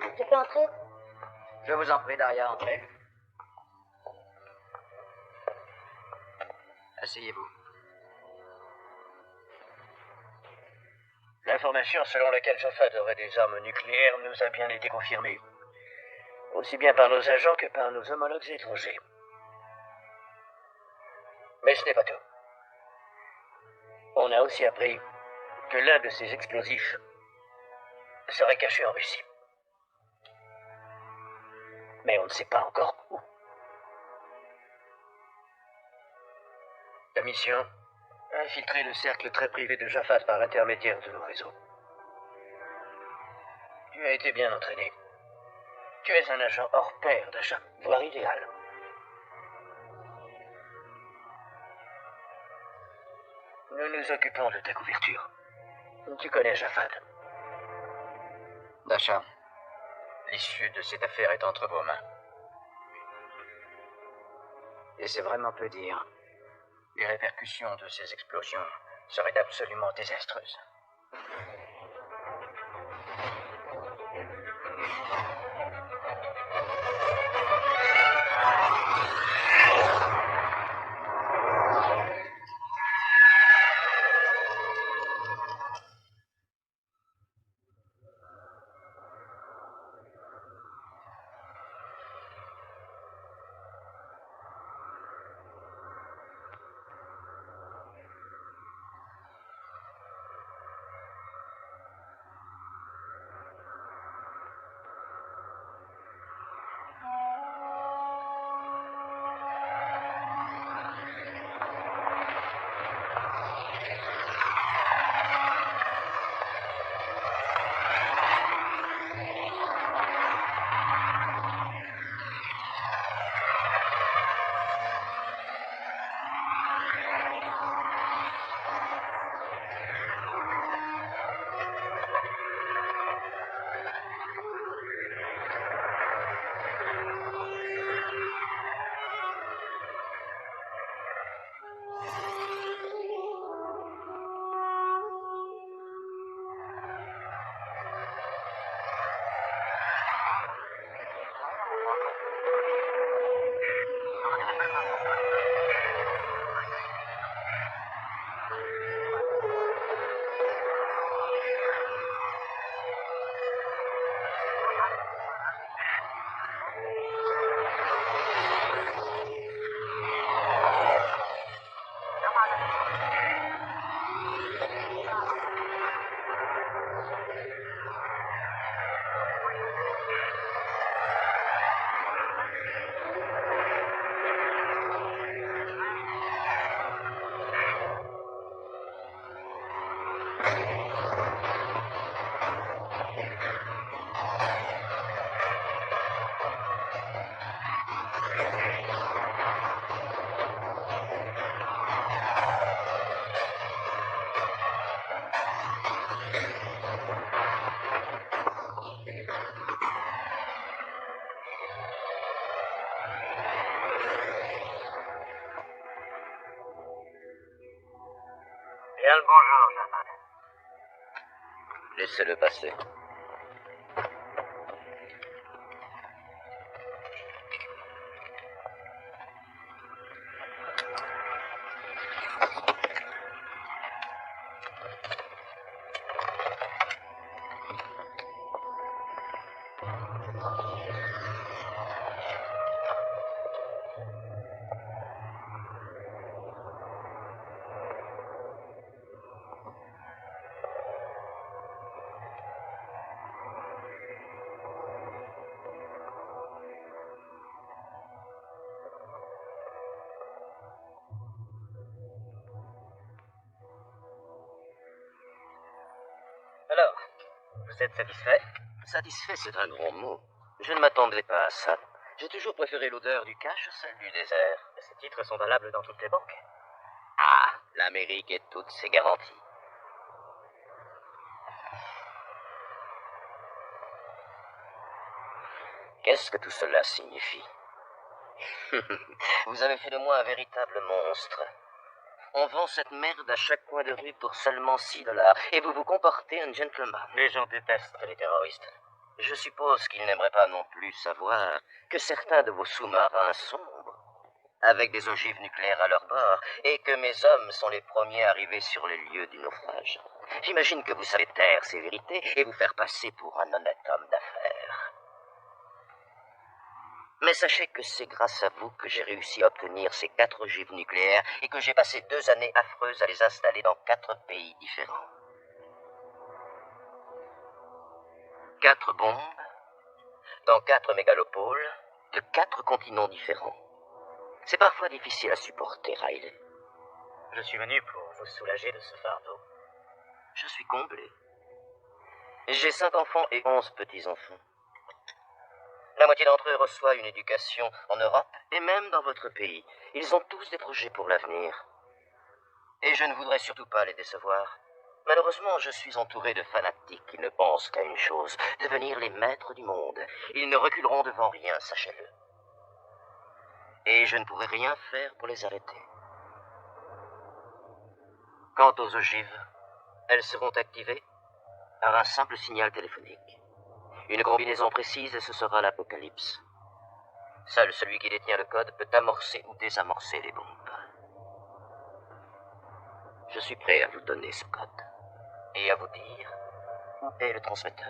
Je peux entrer? Je vous en prie, Daria, entrez. Asseyez-vous. L'information selon laquelle Jafad aurait des armes nucléaires nous a bien été confirmée. Aussi bien par nos agents que par nos homologues étrangers. Mais ce n'est pas tout. On a aussi appris que l'un de ces explosifs serait caché en Russie. Mais on ne sait pas encore où. La mission: infiltrer le cercle très privé de Jafad par l'intermédiaire de nos réseaux. Tu as été bien entraîné. Tu es un agent hors pair d'achat, voire idéal. Nous nous occupons de ta couverture. Tu connais Jafad. Dasha, L'issue de cette affaire est entre vos mains. et c'est vraiment peu dire. Les répercussions de ces explosions seraient absolument désastreuses. Bien le bonjour, Jafad. Laissez-le passer. Alors, vous êtes satisfait? Satisfait, c'est un gros mot. Je ne m'attendais pas à ça. J'ai toujours préféré l'odeur du cash à celle du désert. Ces titres sont valables dans toutes les banques. Ah, l'Amérique et toutes ses garanties. Qu'est-ce que tout cela signifie? Vous avez fait de moi un véritable monstre. On vend cette merde à chaque coin de rue pour seulement $6. Et vous vous comportez un gentleman. Les gens détestent les terroristes. Je suppose qu'il n'aimerait pas non plus savoir que certains de vos sous-marins sombrent avec des ogives nucléaires à leur bord et que mes hommes sont les premiers arrivés sur les lieux du naufrage. J'imagine que vous savez taire ces vérités et vous faire passer pour un honnête homme d'affaires. Mais sachez que c'est grâce à vous que j'ai réussi à obtenir ces 4 ogives nucléaires et que j'ai passé 2 années affreuses à les installer dans 4 pays différents. 4 bombes, dans 4 mégalopoles, de 4 continents différents. C'est parfois difficile à supporter, Riley. Je suis venu pour vous soulager de ce fardeau. Je suis comblé. J'ai 5 enfants et 11 petits-enfants. La moitié d'entre eux reçoit une éducation en Europe et même dans votre pays. Ils ont tous des projets pour l'avenir. Et je ne voudrais surtout pas les décevoir. Malheureusement, je suis entouré de fanatiques qui ne pensent qu'à une chose, devenir les maîtres du monde. Ils ne reculeront devant rien, sachez-le. Et je ne pourrai rien faire pour les arrêter. Quant aux ogives, elles seront activées par un simple signal téléphonique. Une combinaison précise et ce sera l'apocalypse. Seul celui qui détient le code peut amorcer ou désamorcer les bombes. Je suis prêt à vous donner ce code et à vous dire où est le transmetteur.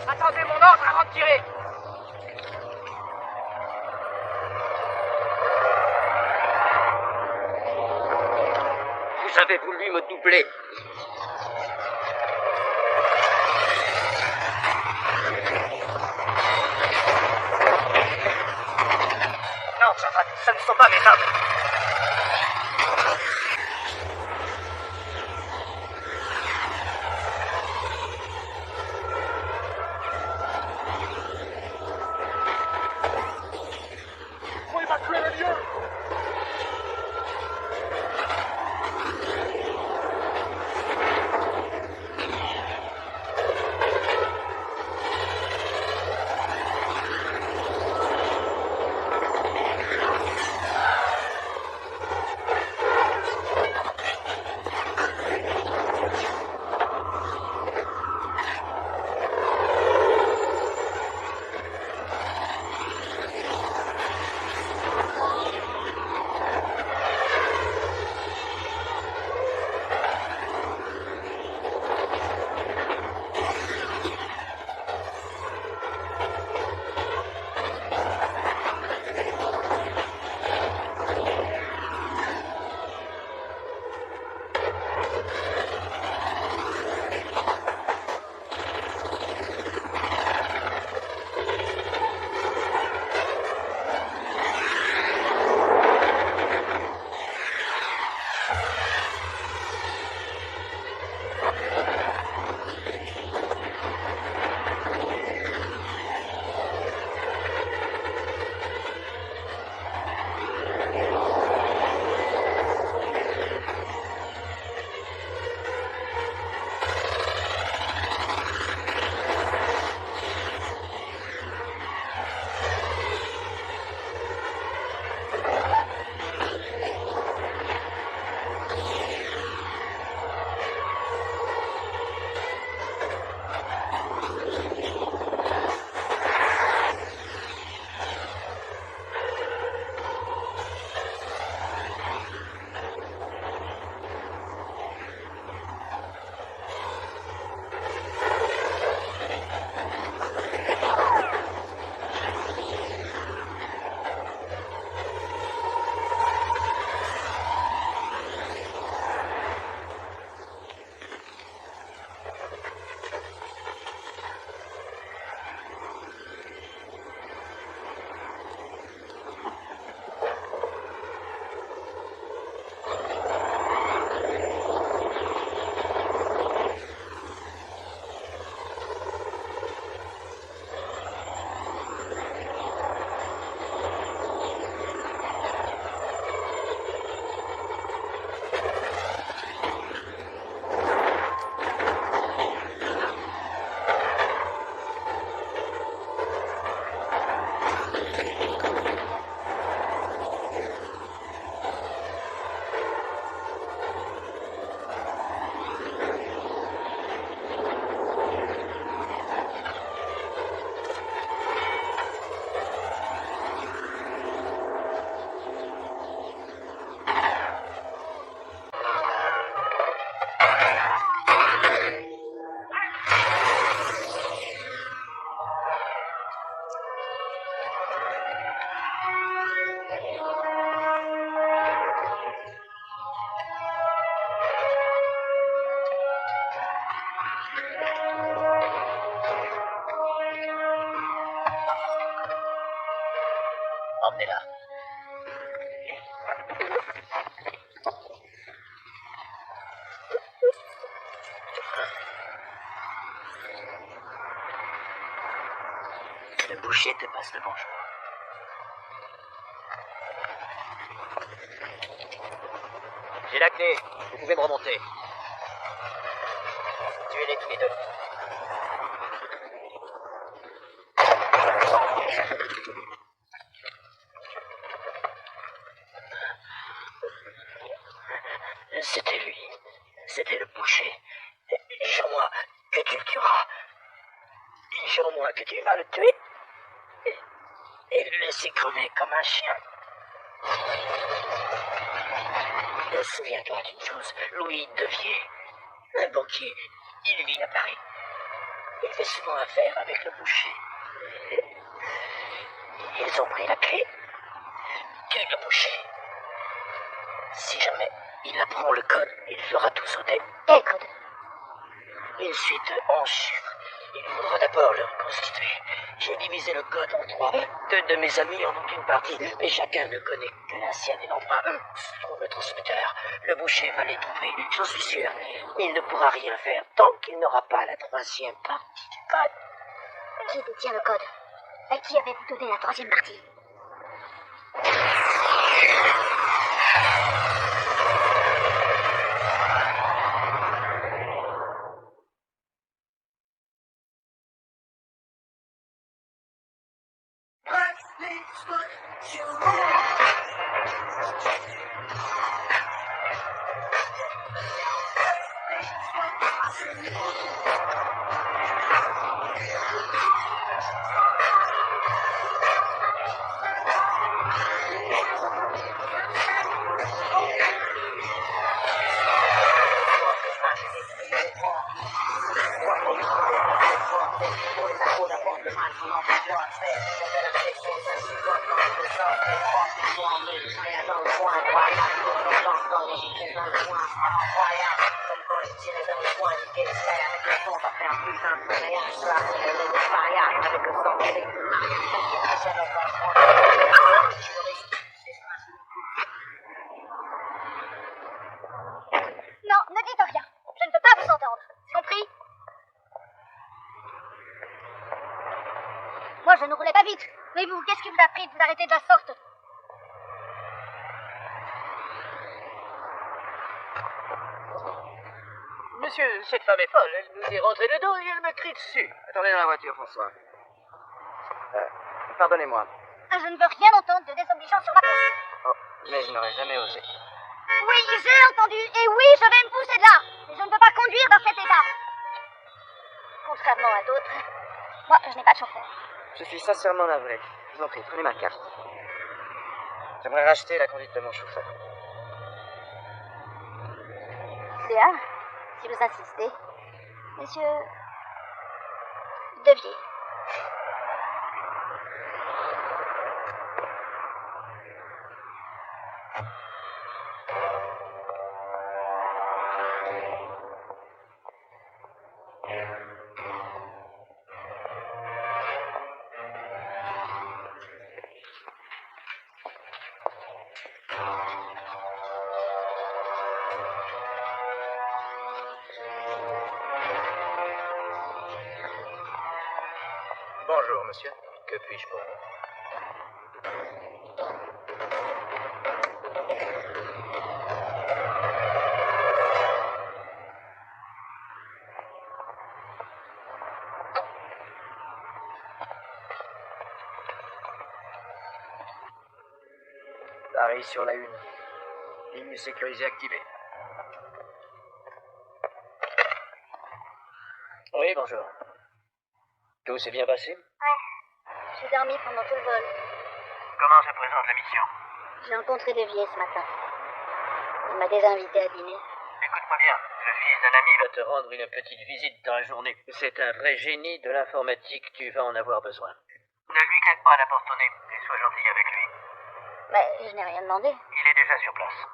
Attendez mon ordre avant de tirer. Vous avez voulu me doubler. Non, ça ne sont pas mes hommes. Faut évacuer les lieux. Emmenez-la. Le boucher te passe le bonjour. J'ai la clé. Vous pouvez me remonter. Tuez-les tous les deux. C'était lui. C'était le boucher. Jure-moi que tu le tueras. Jure-moi que tu vas le tuer. Et le laisser crever comme un chien. Souviens-toi d'une chose. Louis Devier, un banquier, il vit à Paris. Il fait souvent affaire avec le boucher. Ils ont pris la clé. Tue le boucher. Si jamais il apprend le code, il fera tout sauter. Quel code? Une suite de 11 chiffres. Il faudra d'abord le reconstituer. J'ai divisé le code en 3. 2 de mes amis en ont une partie, mais chacun ne connaît que la sienne et non pas eux. Trouve le transmetteur. Le boucher va les trouver, j'en suis sûr. Il ne pourra rien faire tant qu'il n'aura pas la 3e partie du code. Qui détient le code? À qui avez-vous donné la 3e partie? Non, ne dites rien. Je ne peux pas vous entendre. Compris? Moi, je ne roulais pas vite. Mais vous, qu'est-ce qui vous a pris de vous arrêter de la sorte? Monsieur, cette femme est folle. Elle nous est rentrée dedans et elle me crie dessus. Attendez dans la voiture, François. Pardonnez-moi. Je ne veux rien entendre de désobligeant sur ma conduite. Oh, mais je n'aurais jamais osé. Oui, j'ai entendu. Et oui, je vais me pousser de là. Mais je ne peux pas conduire dans cet état. Contrairement à d'autres, moi, je n'ai pas de chauffeur. Je suis sincèrement navré. Je vous en prie, prenez ma carte. J'aimerais racheter la conduite de mon chauffeur. Bien, si vous insistez. Monsieur Devier. Bonjour, monsieur. Que puis-je pour vous? Paris sur la 1. Ligne sécurisée activée. Oui, bonjour. Tout s'est bien passé? Ouais, j'ai dormi pendant tout le vol. Comment se présente la mission? J'ai rencontré Devier ce matin. Il m'a déjà invité à dîner. Écoute-moi bien, le fils d'un ami va te rendre une petite visite dans la journée. C'est un vrai génie de l'informatique, tu vas en avoir besoin. Ne lui claque pas à la porte au nez et sois gentil avec lui. Mais je n'ai rien demandé. Il est déjà sur place.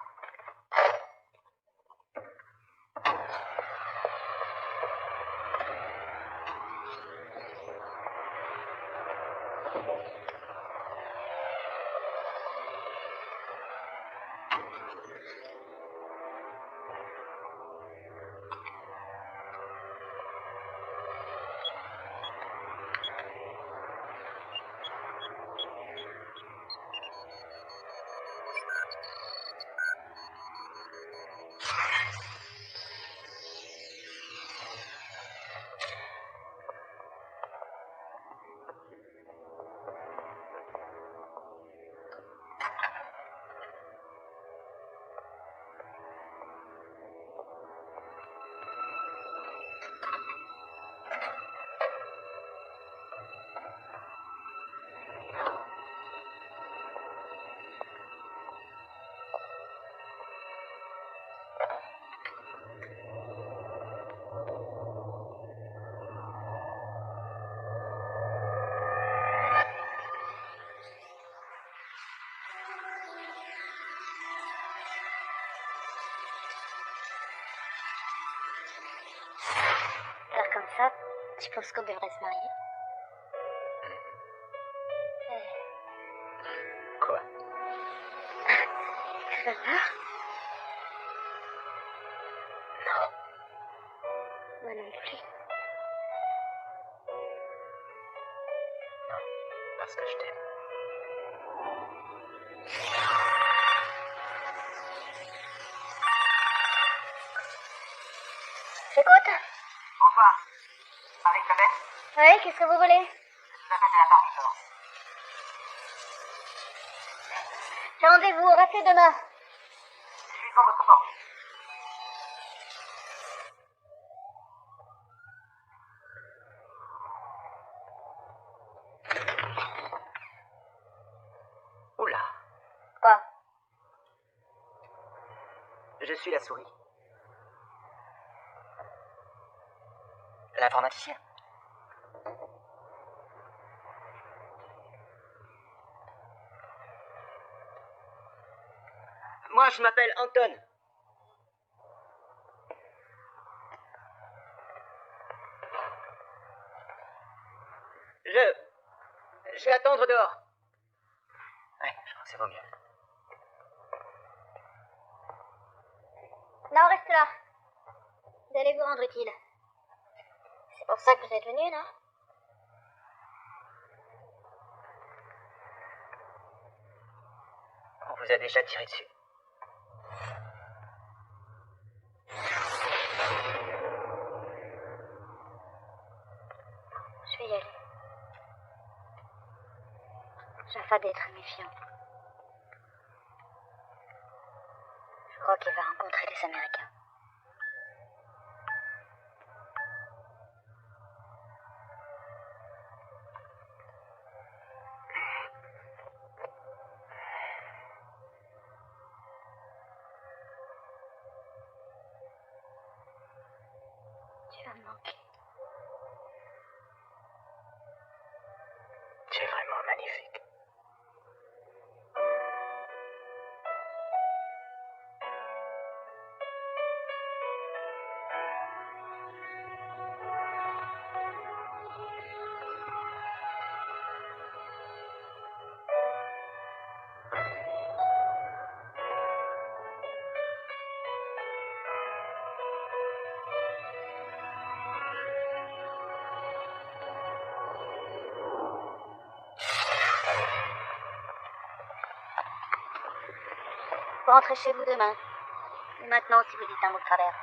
Tu penses qu'on devrait se marier? Quoi? Ça va peur? Non. Moi non plus. Non, parce que je t'aime. J'écoute. Bonsoir. Marie-Claudette, Oui, qu'est-ce que vous voulez? je vous appelle de la part du Florence. J'ai rendez-vous, rappelez demain. Je suis devant votre porte. Oula, Quoi? je suis la souris. L'informaticien. Moi, je m'appelle Anton. Je vais attendre dehors. Ouais, je crois que c'est vaut mieux. Non, reste là. Vous allez vous rendre utile. C'est pour ça que vous êtes venu, non? On vous a déjà tiré dessus. Je vais y aller. Jaffa d'être méfiant. Je crois qu'il va rencontrer des Américains. Tu vas me manquer. Tu es vraiment magnifique. Vous rentrez chez vous demain. Et maintenant, si vous dites un mot de travers.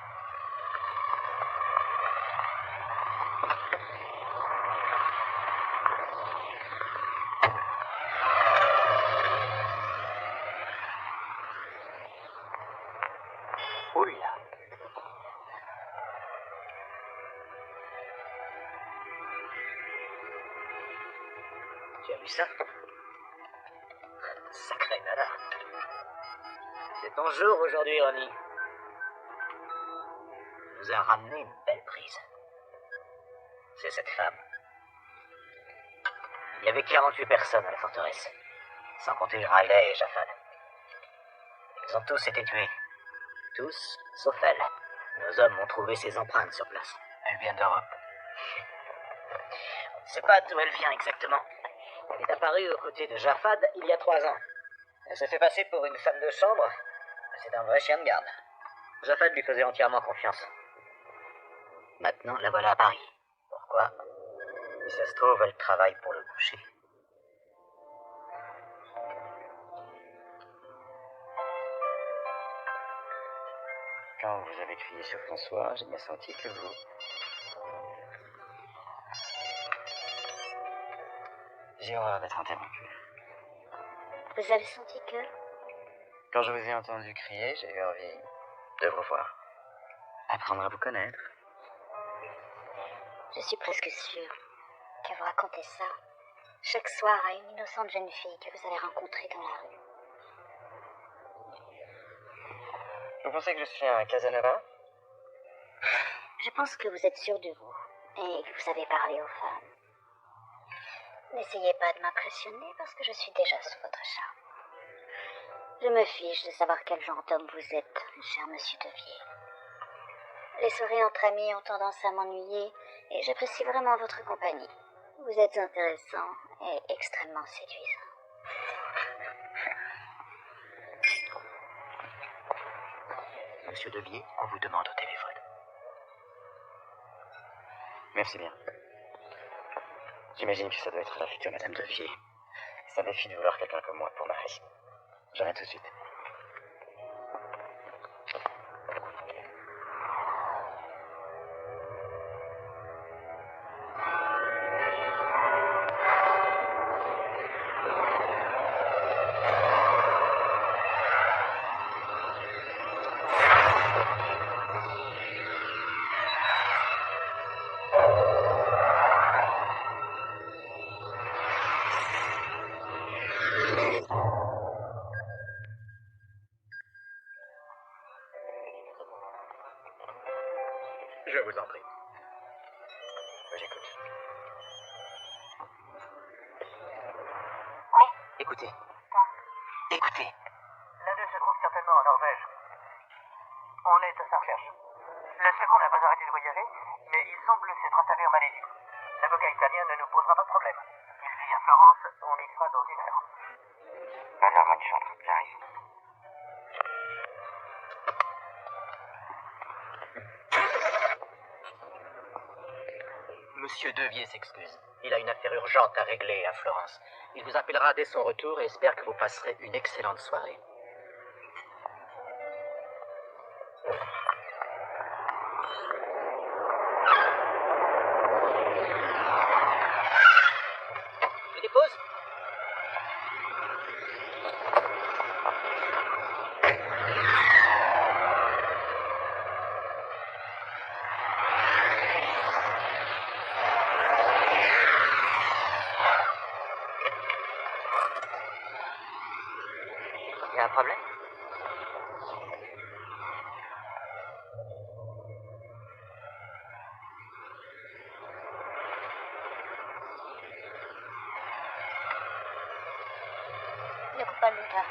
Oula. Tu as vu ça? Sacré nana. C'est ton jour aujourd'hui, Ronnie. Tu nous a ramené une belle prise. C'est cette femme. Il y avait 48 personnes à la forteresse, sans compter Riley et Jaffal. Ils ont tous été tués. Tous, sauf elle. Nos hommes ont trouvé ses empreintes sur place. Elle vient d'Europe. On ne sait pas d'où elle vient exactement. Elle est apparue aux côtés de Jafad il y a 3 ans. Elle se fait passer pour une femme de chambre. C'est un vrai chien de garde. Jafad lui faisait entièrement confiance. Maintenant, la voilà à Paris. Pourquoi? Si ça se trouve, elle travaille pour le boucher. Quand vous avez crié sur François, j'ai bien senti que vous... J'ai horreur d'être interrompu. Vous avez senti que... Quand je vous ai entendu crier, j'ai eu envie de vous voir. Apprendre à vous connaître. Je suis presque sûre que vous racontez ça chaque soir à une innocente jeune fille que vous allez rencontrer dans la rue. Vous pensez que je suis un Casanova? Je pense que vous êtes sûr de vous et que vous savez parler aux femmes. N'essayez pas de m'impressionner parce que je suis déjà sous votre charme. Je me fiche de savoir quel genre d'homme vous êtes, cher monsieur Devier. Les soirées entre amis ont tendance à m'ennuyer et j'apprécie vraiment votre compagnie. Vous êtes intéressant et extrêmement séduisant. Monsieur Devier, on vous demande au téléphone. Merci bien. J'imagine que ça doit être la future Madame Devier. Ça défie de vouloir quelqu'un comme moi pour Marie. Je reviens tout de suite. Je vous en prie. J'écoute. Oui. Écoutez. Écoutez. L'un d'eux se trouve certainement en Norvège. On est à sa recherche. Le second n'a pas arrêté de voyager, mais il semble s'être installé en Malaisie. L'avocat italien ne nous posera pas de problème. Il vit à Florence, on y sera dans 1 heure. Alors, bonne chance, j'arrive. Monsieur Devier s'excuse. Il a une affaire urgente à régler à Florence. Il vous appellera dès son retour et espère que vous passerez une excellente soirée. Je dépose ? Il y a un problème? Ne coupe pas le moteur.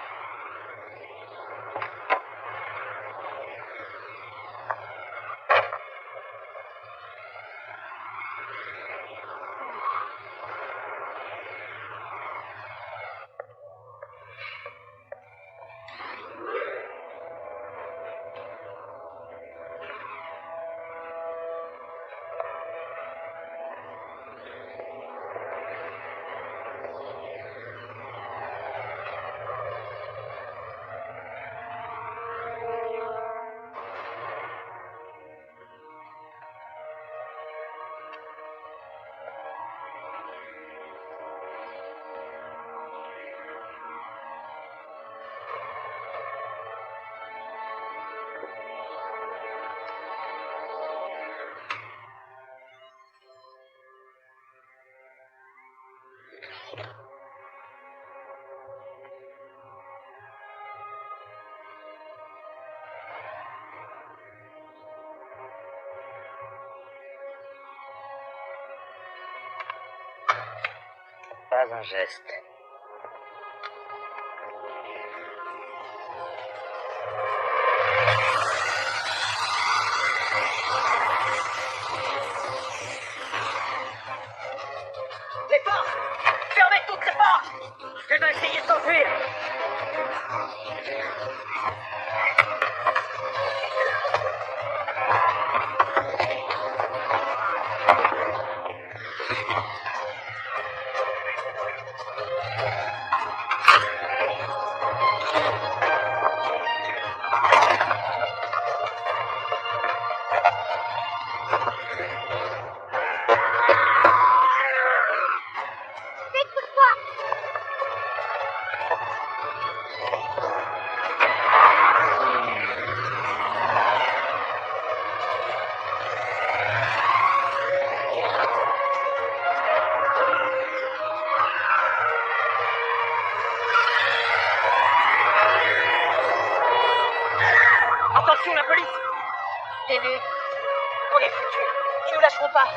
Pas un geste. Les portes! Fermez toutes les portes! Elle va essayer de s'enfuir! Attention, la police! Début, on est foutus. Ils nous lâcheront pas.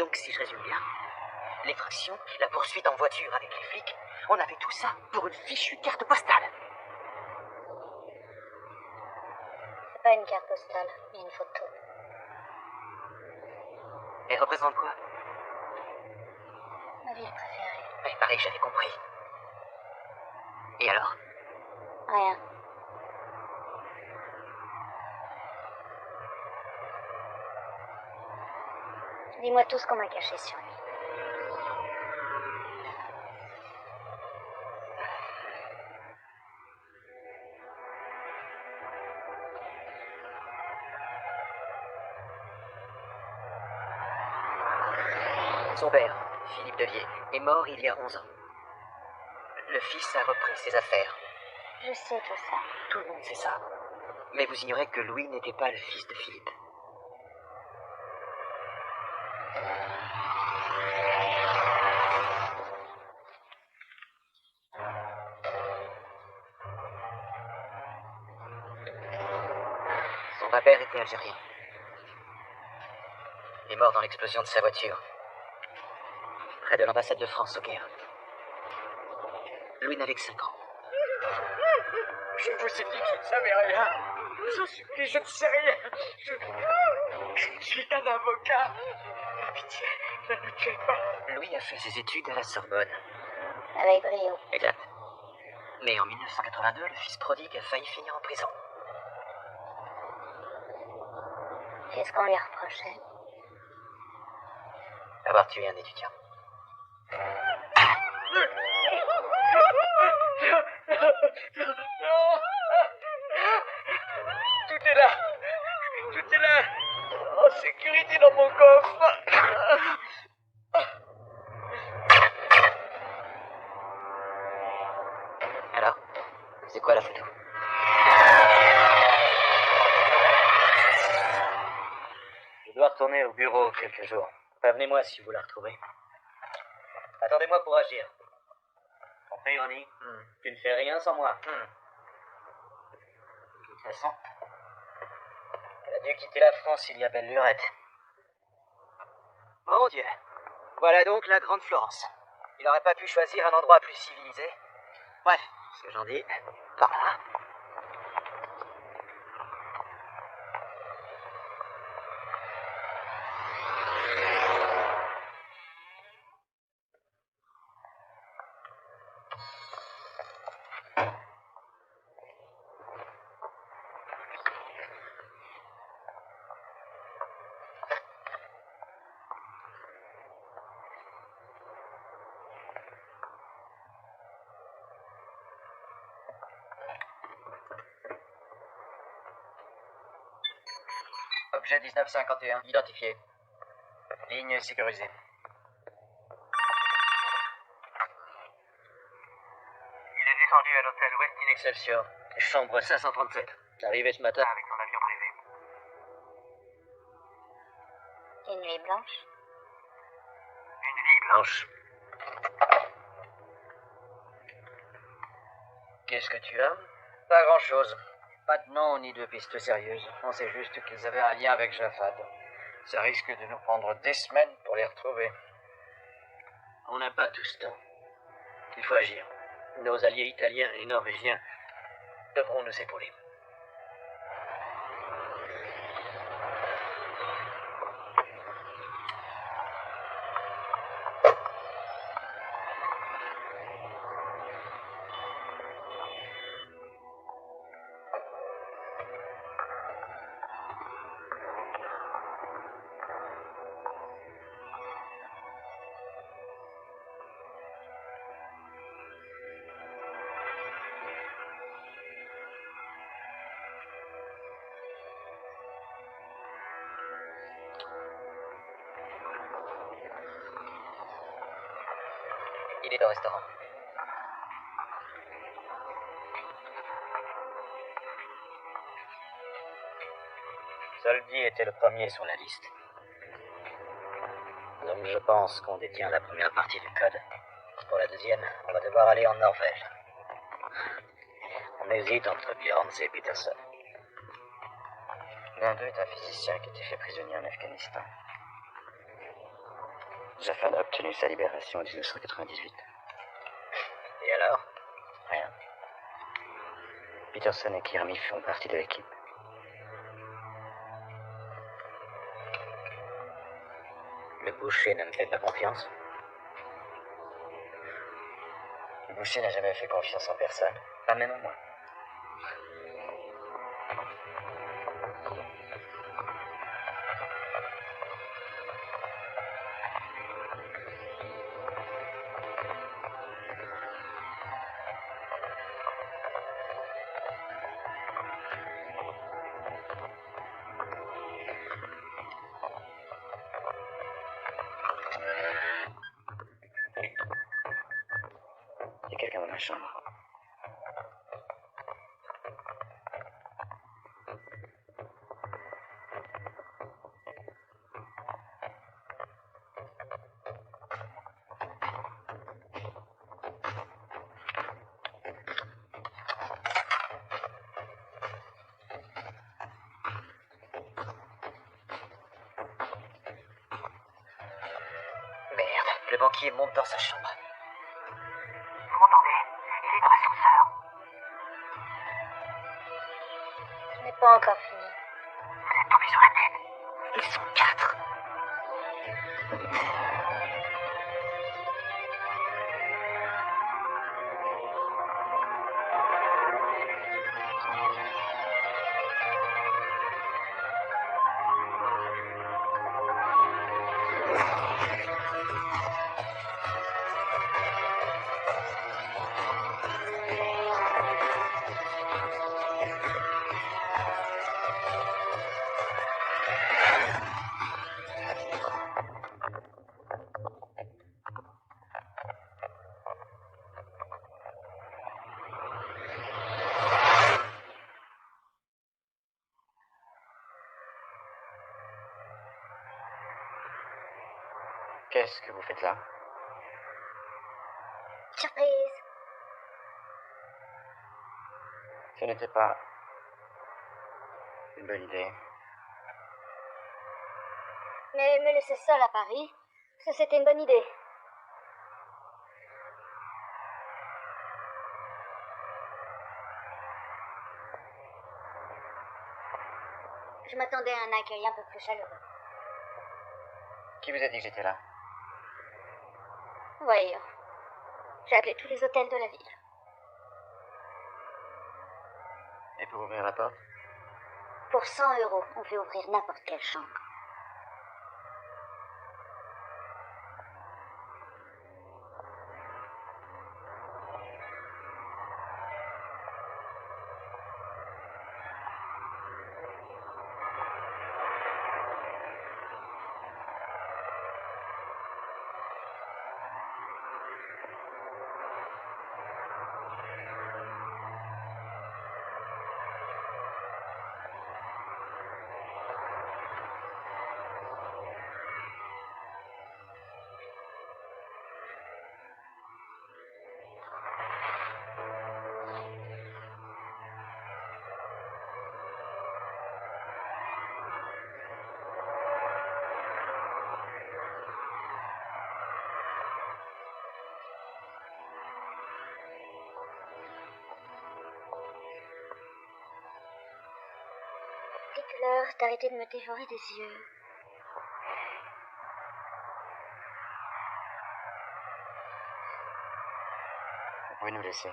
Donc si je résume bien, l'effraction, la poursuite en voiture avec les flics, on a fait tout ça pour une fichue carte postale. C'est pas une carte postale, mais une photo. Elle représente quoi? Ma ville préférée. Ouais, pareil, j'avais compris. Et alors? Rien. Dis-moi tout ce qu'on m'a caché sur lui. Son père, Philippe Devier, est mort il y a 11 ans. Le fils a repris ses affaires. Je sais tout ça. Tout le monde sait ça. Mais vous ignorez que Louis n'était pas le fils de Philippe. Son père était algérien. Il est mort dans l'explosion de sa voiture, près de l'ambassade de France au Caire. Louis n'avait que 5 ans. Je vous ai dit que je ne savais rien. Je vous supplie, je ne sais rien. Je suis qu'un avocat. Pitié, ne me tuez pas. Louis a fait ses études à la Sorbonne. Avec brio. Exact. Mais en 1982, le fils prodigue a failli finir en prison. Qu'est-ce qu'on lui reprochait? Avoir tué un étudiant. Non. Tout est là. Tout est là. En sécurité dans mon coffre. Alors, c'est quoi la photo? Je dois retourner au bureau quelques jours. Prévenez-moi si vous la retrouvez. Attendez-moi pour agir. Compris, Ronnie? Tu ne fais rien sans moi. De toute façon, elle a dû quitter la France il y a belle lurette. Mon Dieu. Voilà donc la Grande Florence. Il n'aurait pas pu choisir un endroit plus civilisé. Bref, ce que j'en dis, par là. Objet 1951, identifié. Ligne sécurisée. Il est descendu à l'hôtel Westin Excelsior, chambre 537. Arrivé ce matin. avec son avion privé. Une nuit blanche? Une nuit blanche. Qu'est-ce que tu as? Pas grand-chose. Pas de nom ni de piste sérieuse. On sait juste qu'ils avaient un lien avec Jafad. Ça risque de nous prendre des semaines pour les retrouver. On n'a pas tout ce temps. Il faut agir. Nos alliés italiens et norvégiens devront nous épauler. Il est au restaurant. Soldi était le premier sur la liste. Donc je pense qu'on détient la première partie du code. Pour la deuxième, on va devoir aller en Norvège. On hésite entre Bjorns et Peterson. L'un d'eux est un physicien qui a été fait prisonnier en Afghanistan. Jaffan a obtenu sa libération en 1998. Et alors? Rien. Peterson et Kirby font partie de l'équipe. Le boucher ne me fait pas confiance. Le boucher n'a jamais fait confiance en personne, pas même en moi. Il y a quelqu'un dans ma chambre. Merde, le banquier monte dans sa chambre. Vous m'entendez? Il est dans l'ascenseur. Ce n'est pas encore fini. Vous êtes tombé sur la tête. Ils sont 4. Qu'est-ce que vous faites là? Surprise. Ce n'était pas une bonne idée. Mais me laisser seule à Paris, ça c'était une bonne idée. Je m'attendais à un accueil un peu plus chaleureux. Qui vous a dit que j'étais là? Voyons. J'ai appelé tous les hôtels de la ville. Et pour ouvrir la porte? Pour 100 €, on fait ouvrir n'importe quelle chambre. Dites-leur d'arrêter de me dévorer des yeux. Vous pouvez nous laisser.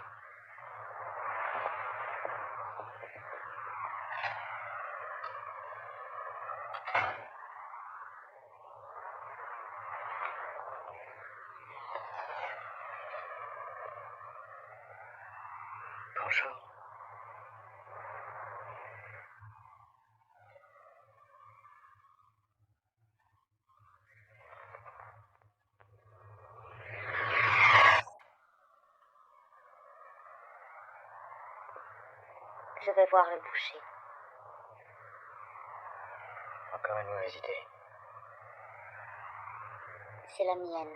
Bonjour. Je vais voir le boucher. Encore une mauvaise idée. C'est la mienne.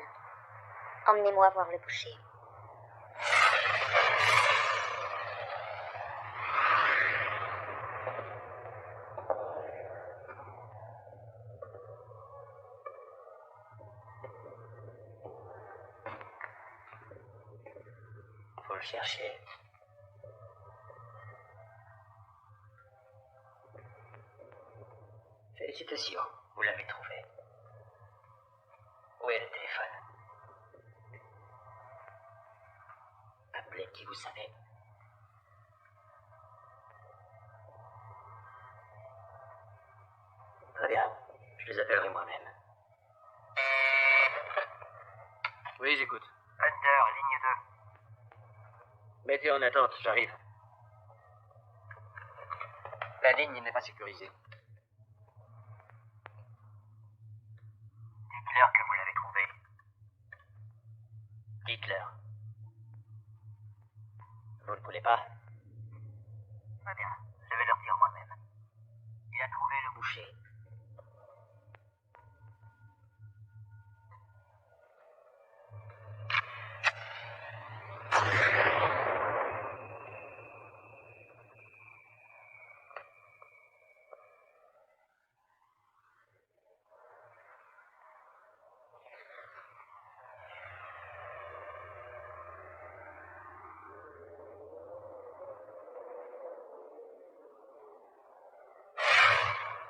Emmenez-moi voir le boucher. le cherchiez. Félicitations, vous l'avez trouvé. Où est le téléphone? Appelez qui vous savez. Très bien, je les appellerai moi-même. Oui, j'écoute. Hunter, ligne 2. Mettez en attente, j'arrive. La ligne n'est pas sécurisée. Dites-leur que vous l'avez trouvé. Dites-leur. Vous ne voulez pas? Très bien, je vais leur dire moi-même. Il a trouvé le Boucher.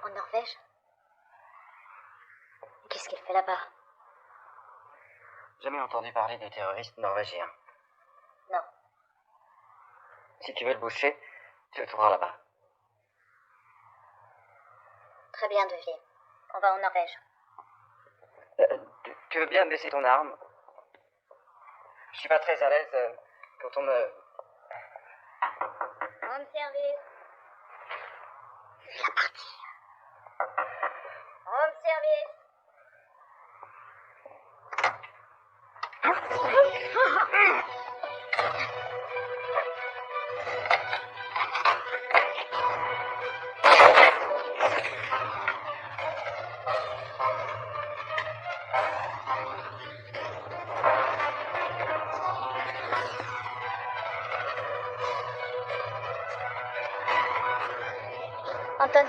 En Norvège? Qu'est-ce qu'il fait là-bas? Jamais entendu parler de terroristes norvégiens. Non. Si tu veux le boucher, tu le trouveras là-bas. Très bien, Devi. On va en Norvège. Tu veux bien baisser ton arme? Je suis pas très à l'aise quand on me... Home service. Viens partir. Home service. Anton.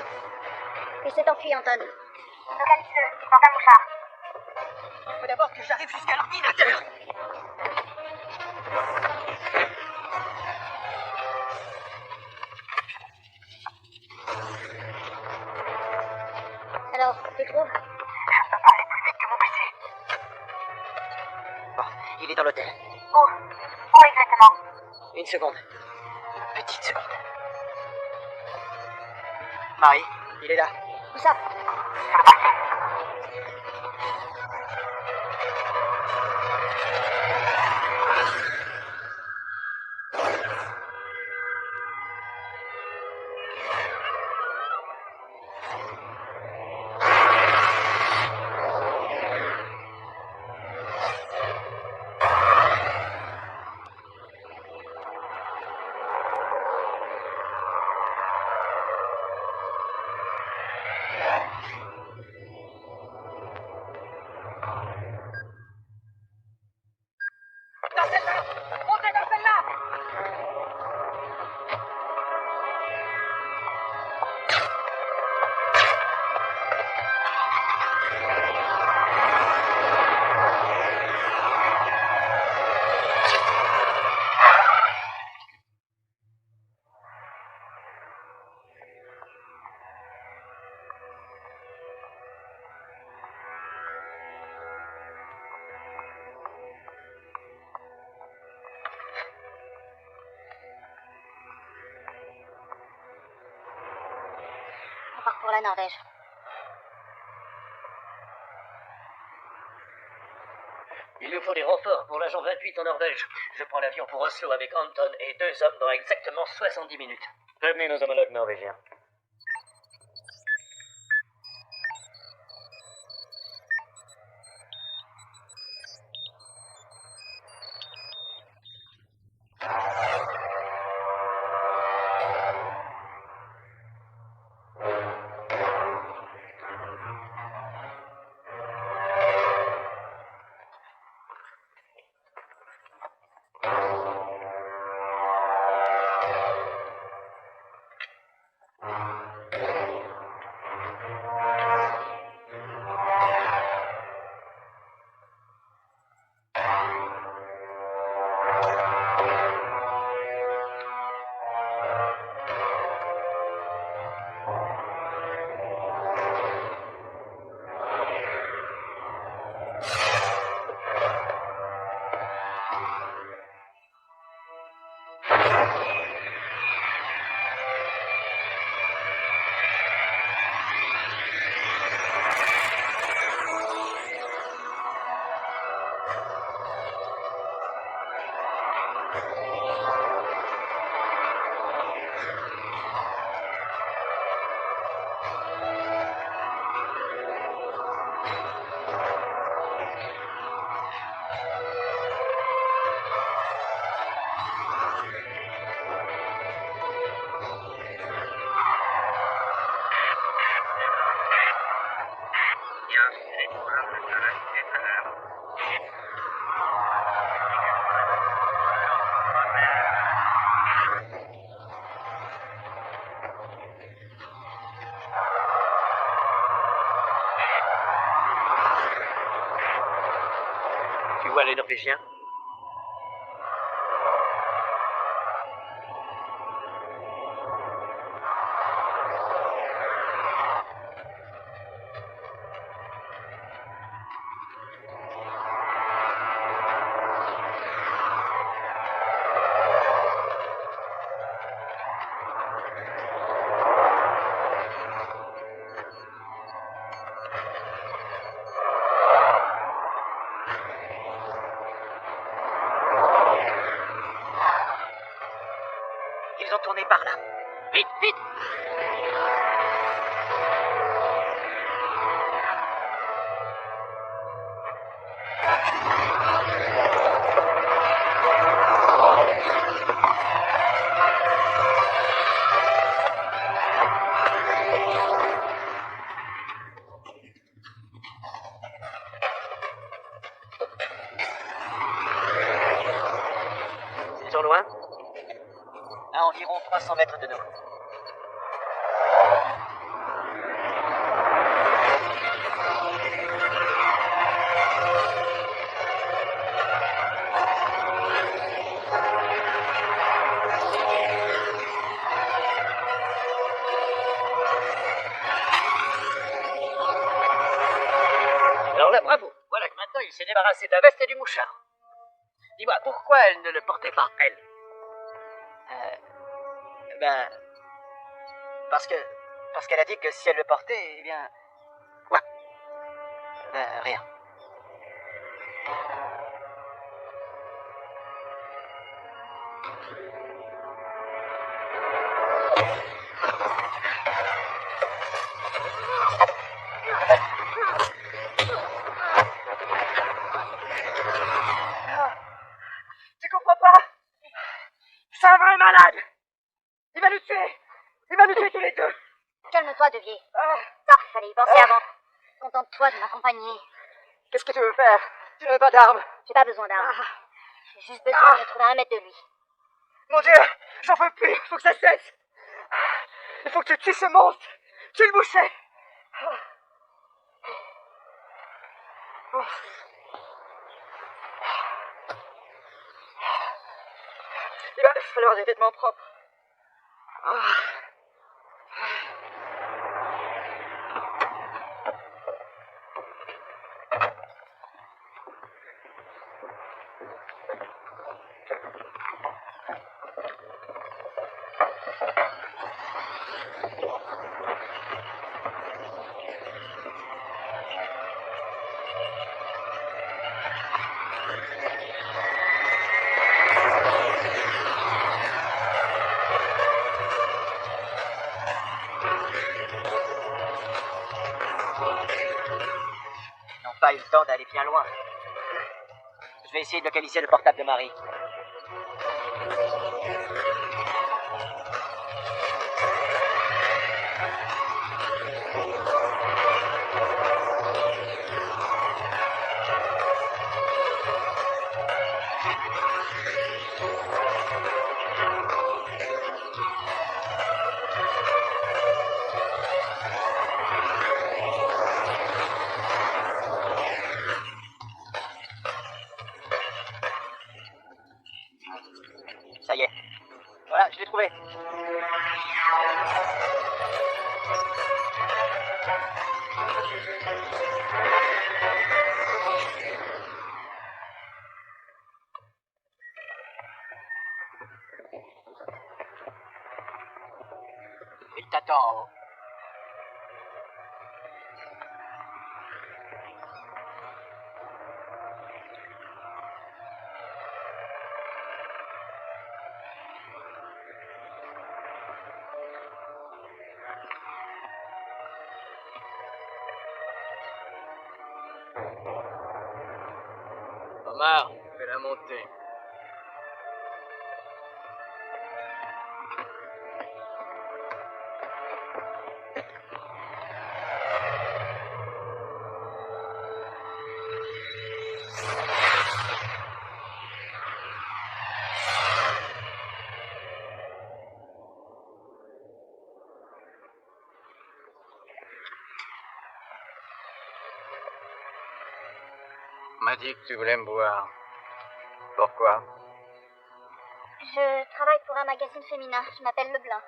Il s'est enfui, Anton. Localise-le, dans un mouchard. Il faut d'abord que j'arrive jusqu'à l'ordinateur. Alors, tu trouves? Je peux pas aller plus vite que mon PC. Bon, il est dans l'hôtel. Où exactement? Une seconde. Petite seconde. Marie, il est là. Où ça? On part pour la Norvège. Il nous faut des renforts pour l'agent 28 en Norvège. Je prends l'avion pour Oslo avec Anton et 2 hommes dans exactement 70 minutes. Prévenez nos homologues norvégiens. Tu vois les Norvégiens? Ils ont tourné par là. Vite, vite! Ils sont loin? À environ 300 mètres de nous. Alors là, bravo. Voilà que maintenant il s'est débarrassé de la veste et du mouchard. Dis-moi, pourquoi elle ne le portait pas, elle? Ben... Parce qu'elle a dit que si elle le portait, eh bien... Quoi? Ben, rien. Tu comprends pas? C'est un vrai malade! Il va nous tuer! Il va nous tuer tous les deux! Calme-toi, Devier. Ah, Ça, fallait y penser avant. Contente-toi de m'accompagner. qu'est-ce que tu veux faire? Tu n'as pas d'armes! J'ai pas besoin d'armes. Ah, J'ai juste besoin de me trouver à 1 mètre de lui. mon Dieu! J'en peux plus! Faut que ça cesse! Il faut que tu tues ce monstre! Tue le boucher! Il va falloir des vêtements propres. Ah. Ils n'ont pas eu le temps d'aller bien loin. Je vais essayer de localiser le portable de Marie. Ça y est. Voilà, je l'ai trouvé. Il t'attend en haut. Omar, fais-la monter. m'a dit que tu voulais me voir. Pourquoi? Je travaille pour un magazine féminin. Je m'appelle Leblanc.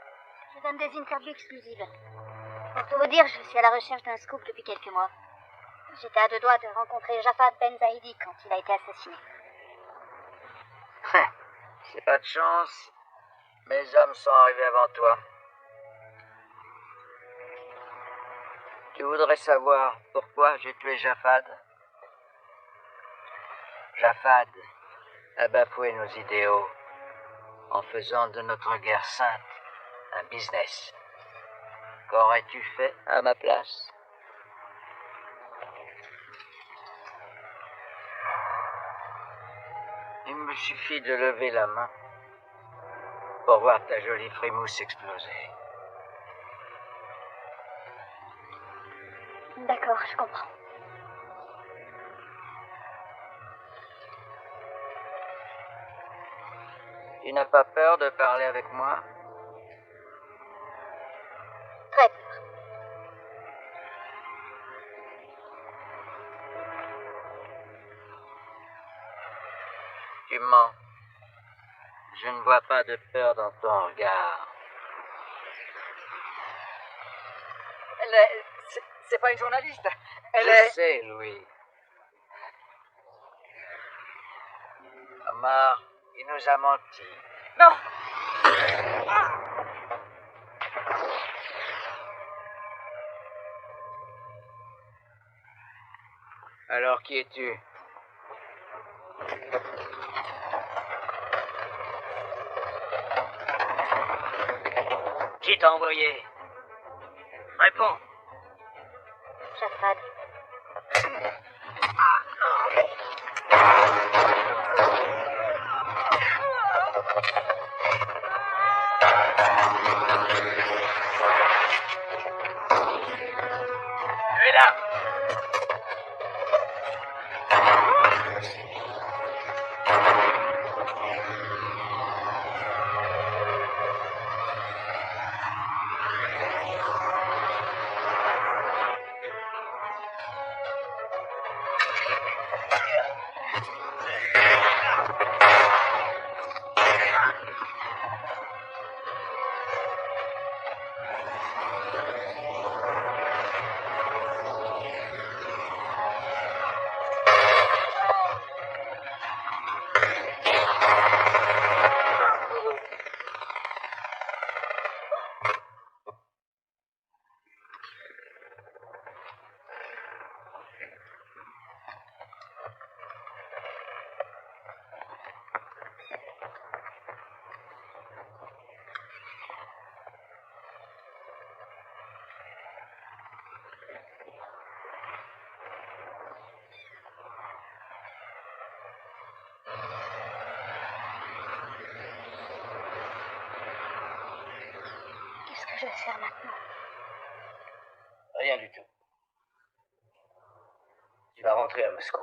Je donne des interviews exclusives. Pour tout vous dire, je suis à la recherche d'un scoop depuis quelques mois. J'étais à deux doigts de rencontrer Jafad Ben Zaidi quand il a été assassiné. C'est pas de chance. Mes hommes sont arrivés avant toi. Tu voudrais savoir pourquoi j'ai tué Jafad? Jafad a bafoué nos idéaux en faisant de notre guerre sainte un business. Qu'aurais-tu fait à ma place? Il me suffit de lever la main pour voir ta jolie frimousse exploser. D'accord, je comprends. Tu n'as pas peur de parler avec moi? Très peur. Tu mens. Je ne vois pas de peur dans ton regard. C'est pas une journaliste. Je sais, Louis. Omar, il nous a menti. Non. Alors, qui es-tu? Qui t'a envoyé? Réponds. Jafad. Tu es là. Qu'est-ce que je vais faire maintenant? Rien du tout. Tu vas rentrer à Moscou.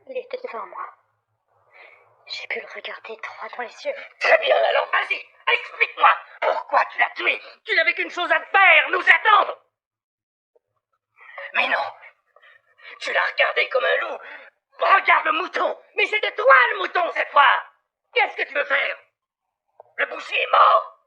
Il était devant moi. J'ai pu le regarder droit dans les yeux. Très bien, alors vas-y, explique-moi. Pourquoi tu l'as tué? Tu n'avais qu'une chose à faire, nous attendre. Mais non. Tu l'as regardé comme un loup. Regarde le mouton. Mais c'était toi le mouton cette fois. Qu'est-ce que tu veux faire? Le boucher est mort.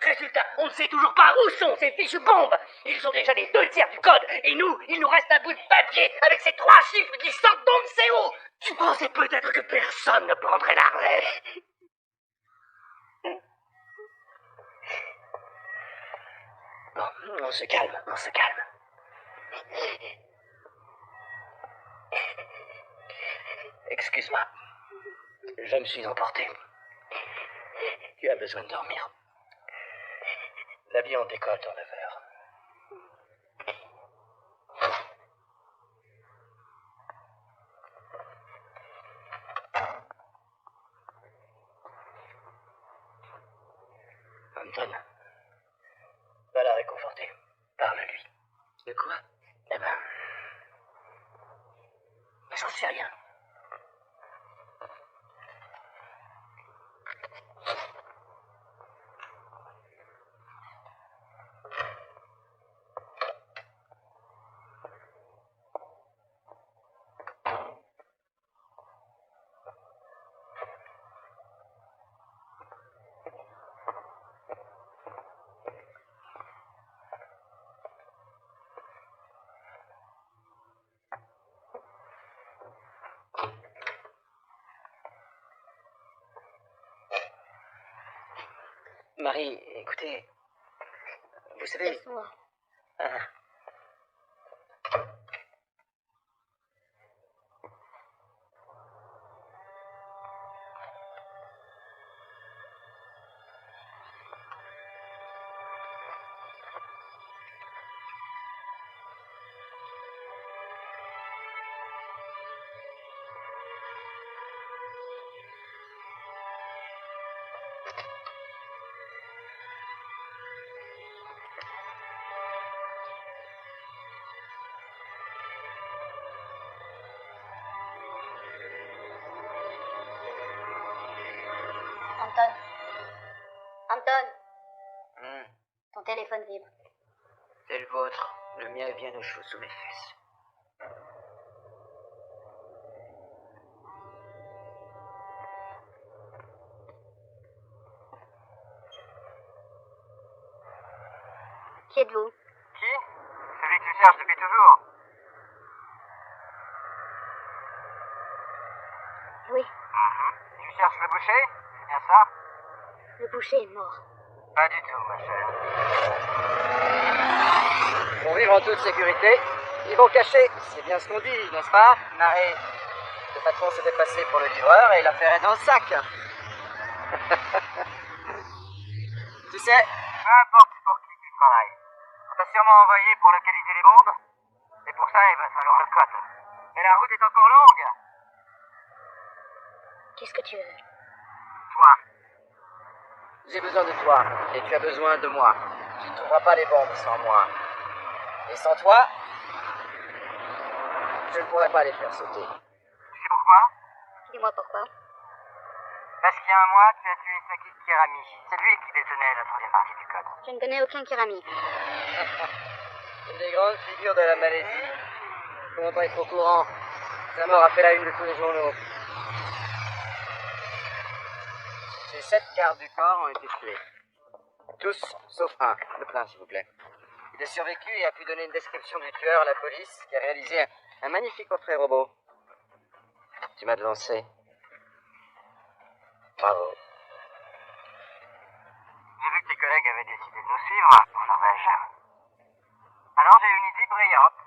Résultat, on ne sait toujours pas où sont ces fichues bombes. Ils ont déjà les 2/3 du code. Et nous, il nous reste un bout de papier avec ces 3 chiffres qui sortent d'on ne sait où. Tu pensais peut-être que personne ne prendrait la relève. Bon, on se calme, on se calme. Excuse-moi. Je me suis emporté. Tu as besoin de dormir. L'avion décolle dans 9 heures. Anton, va la réconforter. Parle-lui. De quoi? Eh ben... j'en sais rien. Marie, écoutez, vous savez... Laisse-moi. Ah. Anton. Anton, Hmm, ton téléphone vibre. c'est le vôtre. Le mien est bien au chaud sous mes fesses. Qui êtes-vous? Qui? Celui que tu cherches depuis toujours. Oui, Tu cherches le boucher? C'est bien ça? le boucher est mort. Pas du tout, ma chère. Pour vivre en toute sécurité, ils vont cacher. C'est bien ce qu'on dit, n'est-ce pas, Marie? Le patron s'était passé pour le livreur et l'affaire est dans le sac. Tu sais, Peu importe pour qui tu travailles. On t'a sûrement envoyé pour localiser les bombes. Et pour ça, il va falloir le code. Mais la route est encore longue. Qu'est-ce que tu veux? Toi, j'ai besoin de toi et tu as besoin de moi. Tu ne trouveras pas les bombes sans moi. Et sans toi, je ne pourrais pas les faire sauter. tu sais pourquoi? Dis-moi pourquoi. Parce qu'il y a un mois, tu as tué Saki Kirami. C'est lui qui détenait la troisième partie du code. Je ne connais aucun Kirami. Une des grandes figures de la Malaisie. Comment pas être au courant? Sa mort a fait la une de tous les journaux. Les 7 quarts du corps ont été tués. Tous, sauf un. Le plein, s'il vous plaît. Il a survécu et a pu donner une description du tueur à la police, qui a réalisé un magnifique portrait robot. Tu m'as devancé. Bravo. J'ai vu que tes collègues avaient décidé de nous suivre en Norvège. Alors j'ai eu une idée brillante.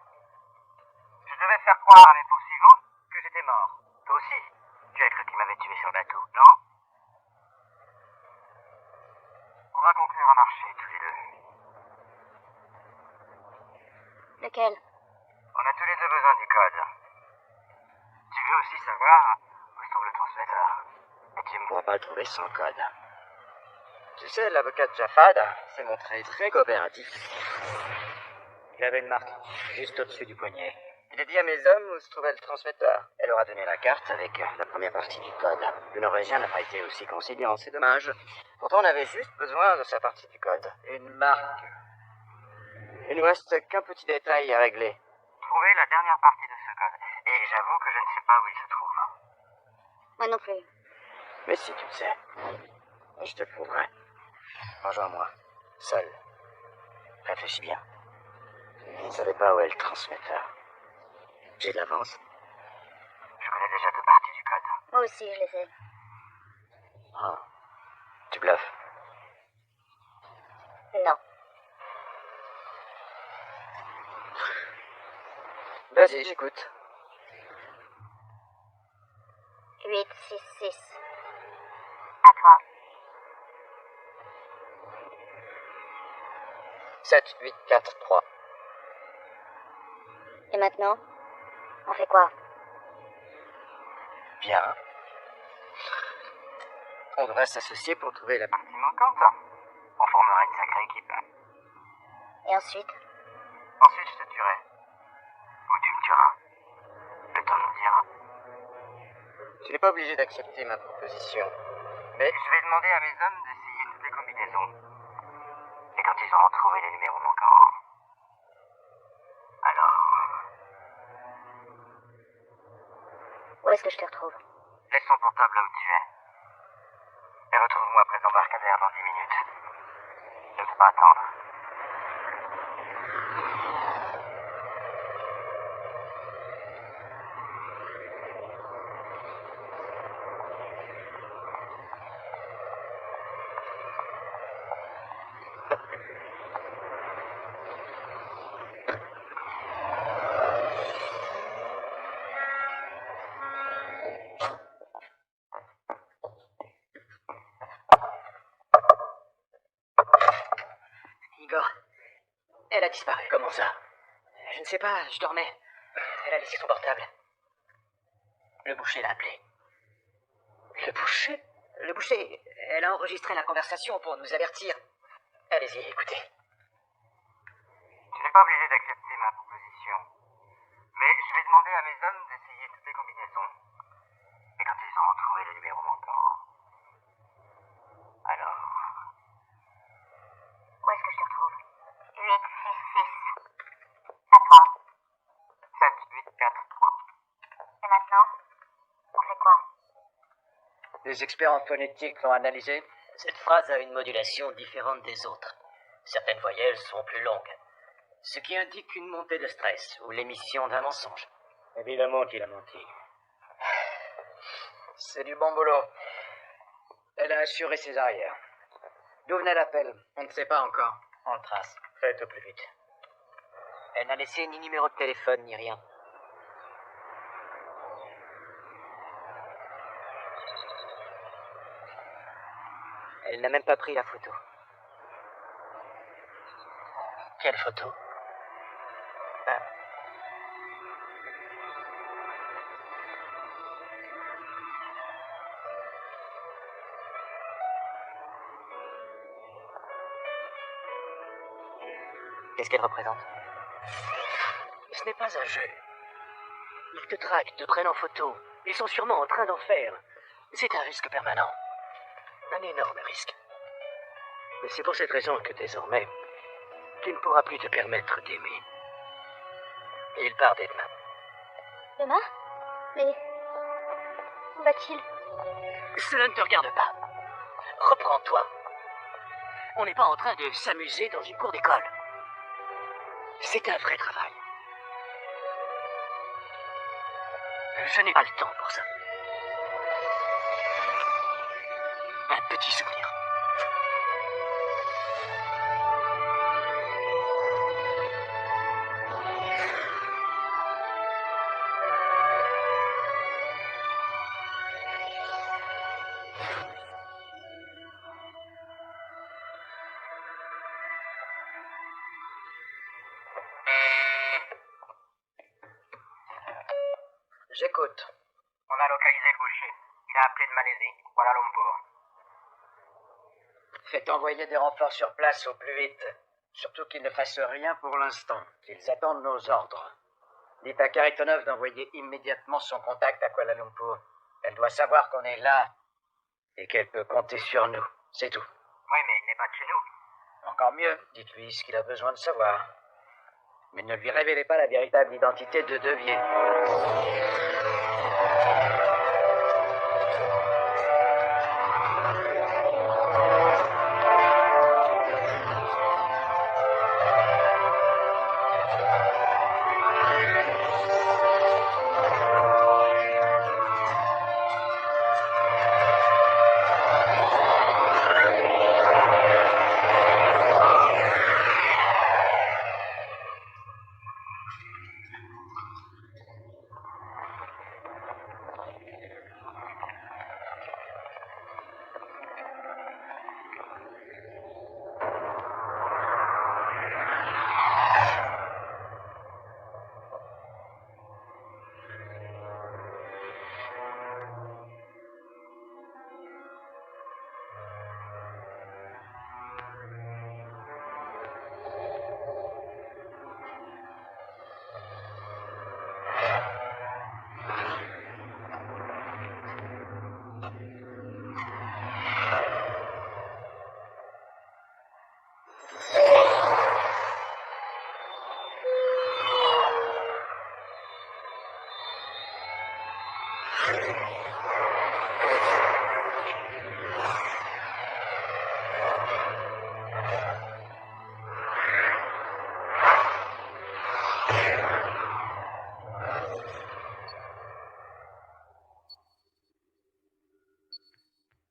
Je devais faire croire à mes poursuivants que j'étais mort. Toi aussi, tu as cru qu'ils m'avaient tué sur le bateau, non? On va conclure un marché tous les deux. Lequel? On a tous les deux besoin du code. Tu veux aussi savoir où se trouve le transmetteur. Et tu ne pourras pas le trouver sans code. Tu sais, l'avocat de Jafad s'est montré très coopératif. Il avait une marque juste au-dessus du poignet. Il a dit à mes hommes où se trouvait le transmetteur. Elle leur a donné la carte avec la première partie du code. Le Norvégien n'a pas été aussi conciliant, c'est dommage. Pourtant, on avait juste besoin de sa partie du code. Une marque. Il ne nous reste qu'un petit détail à régler. Trouver la dernière partie de ce code. Et j'avoue que je ne sais pas où il se trouve. Moi non plus. Mais si tu le sais, je te le prouverai. Rejoins-moi, seul. Réfléchis bien. Vous ne savez pas où est le transmetteur. J'ai de l'avance. Je connais déjà 2 parties du code. Moi aussi, je les sais. Ah, tu bluffes. Non. Vas-y, j'écoute. 8, 6, 6. À toi. 7, 8, 4, 3. Et maintenant? On fait quoi? Bien. On devrait s'associer pour trouver la partie. Partie manquante. On formera une sacrée équipe. Et ensuite? Ensuite, je te tuerai. Ou tu me tueras. Le temps nous le dira. Tu n'es pas obligé d'accepter ma proposition. Mais Je vais demander à mes hommes d'essayer toutes les combinaisons. Et quand ils auront trouvé les numéros manquants, alors, Où est-ce que je te retrouve? laisse ton portable là où tu es. Et retrouve-moi près de l'embarcadère dans 10 minutes. Ne me fais pas attendre. Elle a disparu. Comment ça? Je ne sais pas, je dormais. Elle a laissé son portable. Le boucher l'a appelé. Le boucher? Le boucher, elle a enregistré la conversation pour nous avertir. Allez-y, écoutez. Tu n'es pas obligé d'accepter ma proposition. Mais je vais demander à mes hommes d'essayer toutes les combinaisons. Et quand ils auront trouvé le numéro manquant... Alors... Où est-ce que je te retrouve 866. À toi. 7, 8, 4, 3. Et maintenant, on fait quoi? Les experts en phonétique l'ont analysé. Cette phrase a une modulation différente des autres. Certaines voyelles sont plus longues, ce qui indique une montée de stress ou l'émission d'un mensonge. Évidemment qu'il a menti. C'est du bon boulot. Elle a assuré ses arrières. D'où venait l'appel? On ne sait pas encore. On le trace. Faites au plus vite. Elle n'a laissé ni numéro de téléphone ni rien. Elle n'a même pas pris la photo. Quelle photo? Qu'est-ce qu'elle représente? Ce n'est pas un jeu. Ils te traquent, te prennent en photo. Ils sont sûrement en train d'en faire. C'est un risque permanent. Un énorme risque. Mais c'est pour cette raison que désormais, tu ne pourras plus te permettre d'aimer. Et il part dès demain. Demain? Mais... où va-t-il? Cela ne te regarde pas. Reprends-toi. On n'est pas en train de s'amuser dans une cour d'école. C'est un vrai travail. Je n'ai pas le temps pour ça. Un petit souvenir. J'écoute. On a localisé le boucher. Il a appelé de Malaisie, Kuala Lumpur. Faites envoyer des renforts sur place au plus vite. Surtout qu'ils ne fassent rien pour l'instant. Qu'ils attendent nos ordres. Dites à Karitonov d'envoyer immédiatement son contact à Kuala Lumpur. Elle doit savoir qu'on est là et qu'elle peut compter sur nous. C'est tout. Oui, mais il n'est pas de chez nous. Encore mieux, dites-lui ce qu'il a besoin de savoir. Mais ne lui révélez pas la véritable identité de Devier.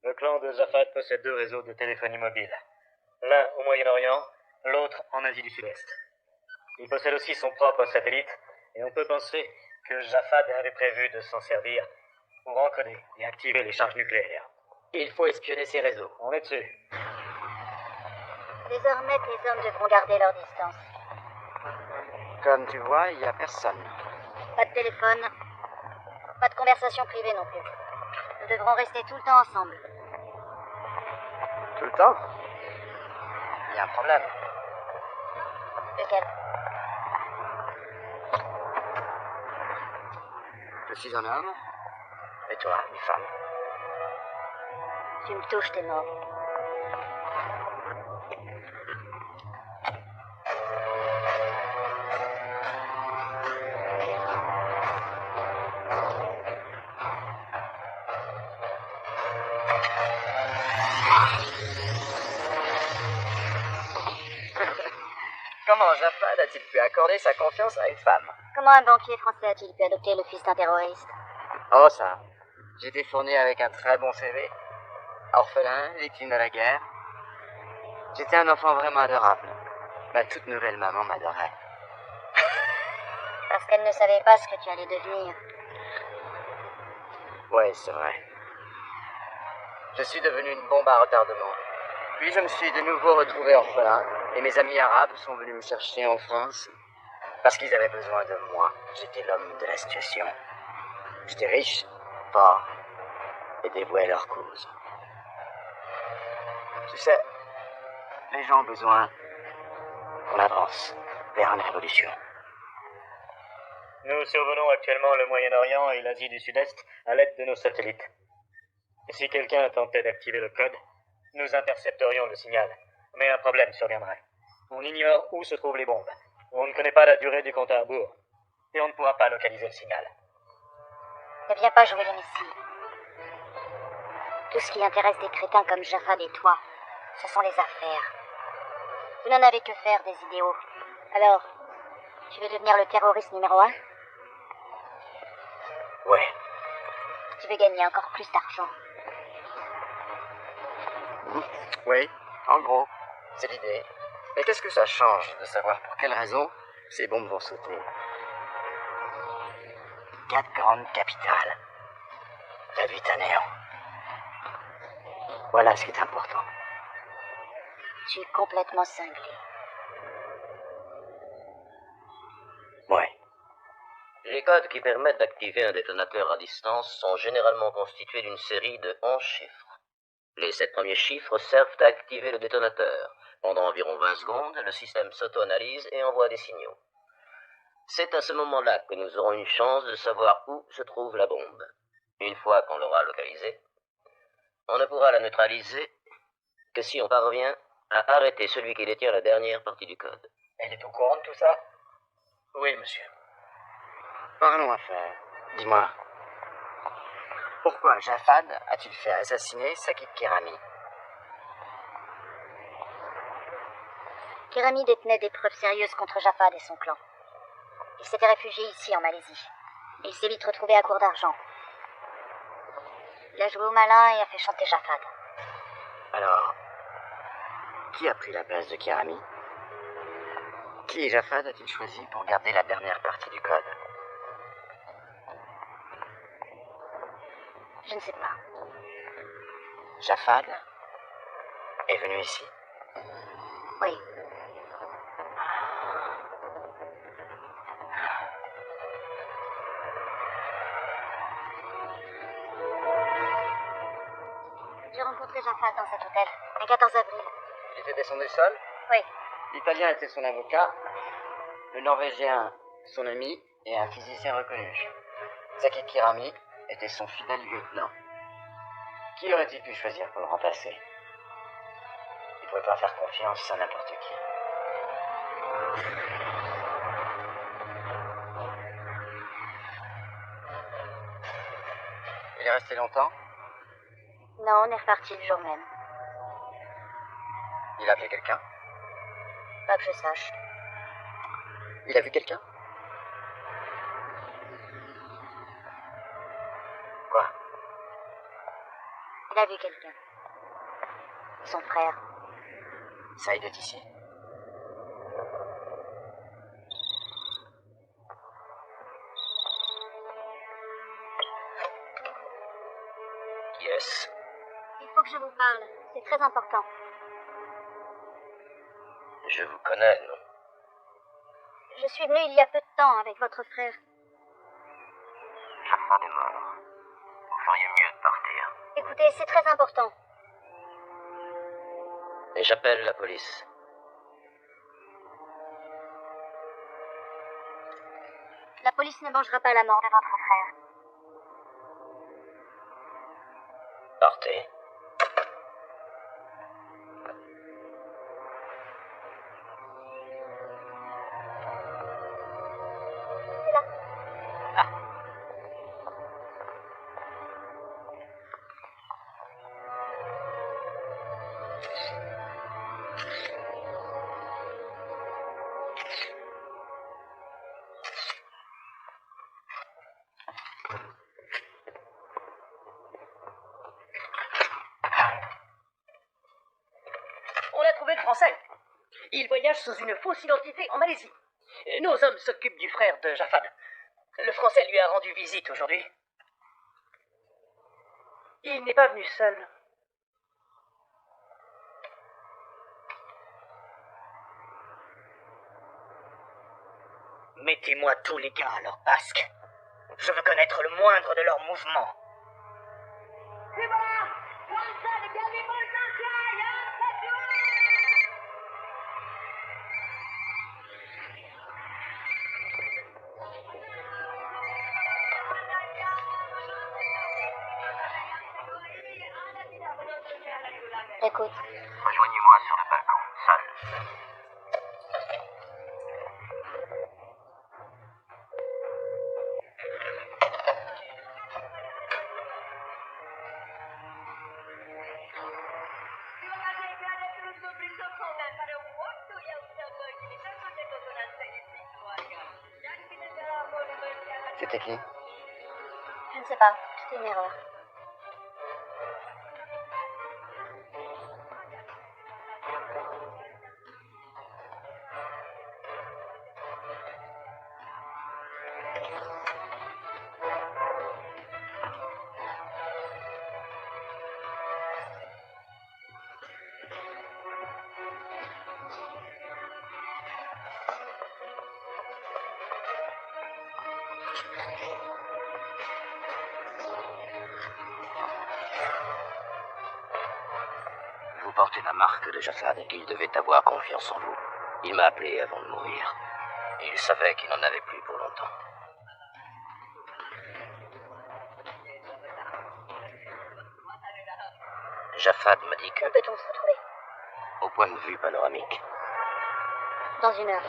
Le clan de Zafat possède 2 réseaux de téléphonie mobile. L'un au Moyen-Orient, l'autre en Asie du Sud-Est. Il possède aussi son propre satellite, et on peut penser que Zafat avait prévu de s'en servir pour encoder et activer les charges nucléaires. Il faut espionner ces réseaux. On est dessus. Désormais, tes hommes devront garder leur distance. Comme tu vois, il n'y a personne. Pas de téléphone. Pas de conversation privée non plus. Nous devrons rester tout le temps ensemble. Tout le temps. Il y a un problème. Lequel? Je suis un homme. Et toi, une femme. Tu me touches, t'es mort. Comment Jafad a-t-il pu accorder sa confiance à une femme? Comment un banquier français a-t-il pu adopter le fils d'un terroriste? Oh ça. J'étais fourni avec un très bon CV. Orphelin, victime de la guerre. J'étais un enfant vraiment adorable. Ma toute nouvelle maman m'adorait. Parce qu'elle ne savait pas ce que tu allais devenir. Ouais, c'est vrai. Je suis devenu une bombe à retardement. Puis je me suis de nouveau retrouvé orphelin, et mes amis arabes sont venus me chercher en France parce qu'ils avaient besoin de moi. J'étais l'homme de la situation. J'étais riche, fort, et dévoué à leur cause. Tu sais, les gens ont besoin qu'on avance vers une révolution. Nous survolons actuellement le Moyen-Orient et l'Asie du Sud-Est à l'aide de nos satellites. Et si quelqu'un tentait d'activer le code, nous intercepterions le signal. Mais un problème surviendrait. On ignore où se trouvent les bombes. On ne connaît pas la durée du compte à rebours. Et on ne pourra pas localiser le signal. Ne viens pas jouer les missiles. Tout ce qui intéresse des crétins comme Jafad et toi, ce sont les affaires. Vous n'en avez que faire des idéaux. Alors, tu veux devenir le terroriste numéro 1? Ouais. Tu veux gagner encore plus d'argent? Oui, en gros, c'est l'idée. Mais qu'est-ce que ça change de savoir pour quelle raison ces bombes vont sauter? 4 grandes capitales, réduites à néant. Voilà ce qui est important. Tu es complètement cinglé. Ouais. Les codes qui permettent d'activer un détonateur à distance sont généralement constitués d'une série de 11 chiffres. Les 7 premiers chiffres servent à activer le détonateur. Pendant environ 20 secondes, le système s'auto-analyse et envoie des signaux. C'est à ce moment-là que nous aurons une chance de savoir où se trouve la bombe. Une fois qu'on l'aura localisée, on ne pourra la neutraliser que si on parvient à arrêter celui qui détient la dernière partie du code. Elle est au courant de tout ça? Oui, monsieur. Parlons affaires. Dis-moi, pourquoi Jafad a-t-il fait assassiner Sakit Kerami? Kerami détenait des preuves sérieuses contre Jafad et son clan. Il s'était réfugié ici, en Malaisie. Et il s'est vite retrouvé à court d'argent. Il a joué au malin et a fait chanter Jafad. Alors, qui a pris la place de Kerami? Qui Jafad a-t-il choisi pour garder la dernière partie du code? Je ne sais pas. Jafad est venu ici? Oui. J'ai rencontré Jafad dans cet hôtel, un 14 avril. Il était descendu seul? Oui. L'Italien était son avocat, le Norvégien son ami et un physicien reconnu. Sakit Kerami était son fidèle lieutenant. Qui aurait-il pu choisir pour le remplacer? Il ne pouvait pas faire confiance à n'importe qui. Il est resté longtemps? Non, on est reparti le jour même. Il a appelé quelqu'un? Pas que je sache. Il a vu quelqu'un? Quoi? Il a vu quelqu'un. Son frère. Saïd est ici. Qui est-ce? Il faut que je vous parle. C'est très important. Je vous connais, non? Je suis venue il y a peu de temps avec votre frère. Jafad est mort. Vous feriez mieux de partir. Écoutez, c'est très important. Et j'appelle la police. La police ne vengera pas la mort de votre frère. Partez. C'est là. On a trouvé le Français. Il voyage sous une fausse identité en Malaisie. Nos hommes s'occupent du frère de Jafad. Le Français lui a rendu visite aujourd'hui. Il n'est pas venu seul. Mettez-moi tous les gars à leur basque. Je veux connaître le moindre de leurs mouvements. Écoute, Rejoignez-moi sur le balcon, seul. C'était qui? je ne sais pas, c'est une erreur. Vous portez la marque de Jafad. Il devait avoir confiance en vous. Il m'a appelé avant de mourir. Il savait qu'il n'en avait plus pour longtemps. Jafad m'a dit que, Où peut-on se retrouver? au point de vue panoramique, Dans une heure.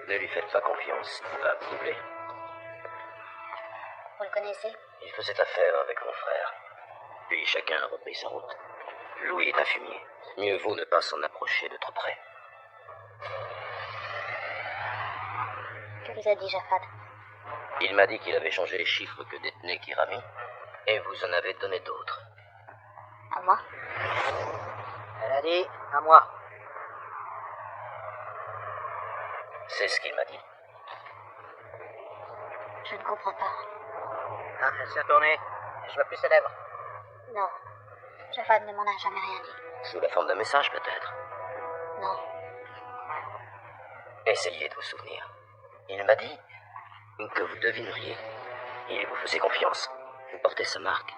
ne lui faites pas confiance. Il va vous doubler. Vous le connaissez? Il faisait affaire avec mon frère. Puis chacun a repris sa route. Louis est un fumier. Mieux vaut ne pas s'en approcher de trop près. Que vous a dit Jafad? Il m'a dit qu'il avait changé les chiffres que détenait Kirami, et vous en avez donné d'autres. À moi? Elle a dit à moi. C'est ce qu'il m'a dit. Je ne comprends pas. Ah, elle s'est retournée. Je vois plus ses lèvres. Non. Jafad ne m'en a jamais rien dit. Sous la forme d'un message, peut-être. Non. Essayez de vous souvenir. Il m'a dit que vous devineriez. Il vous faisait confiance. Vous portez sa marque.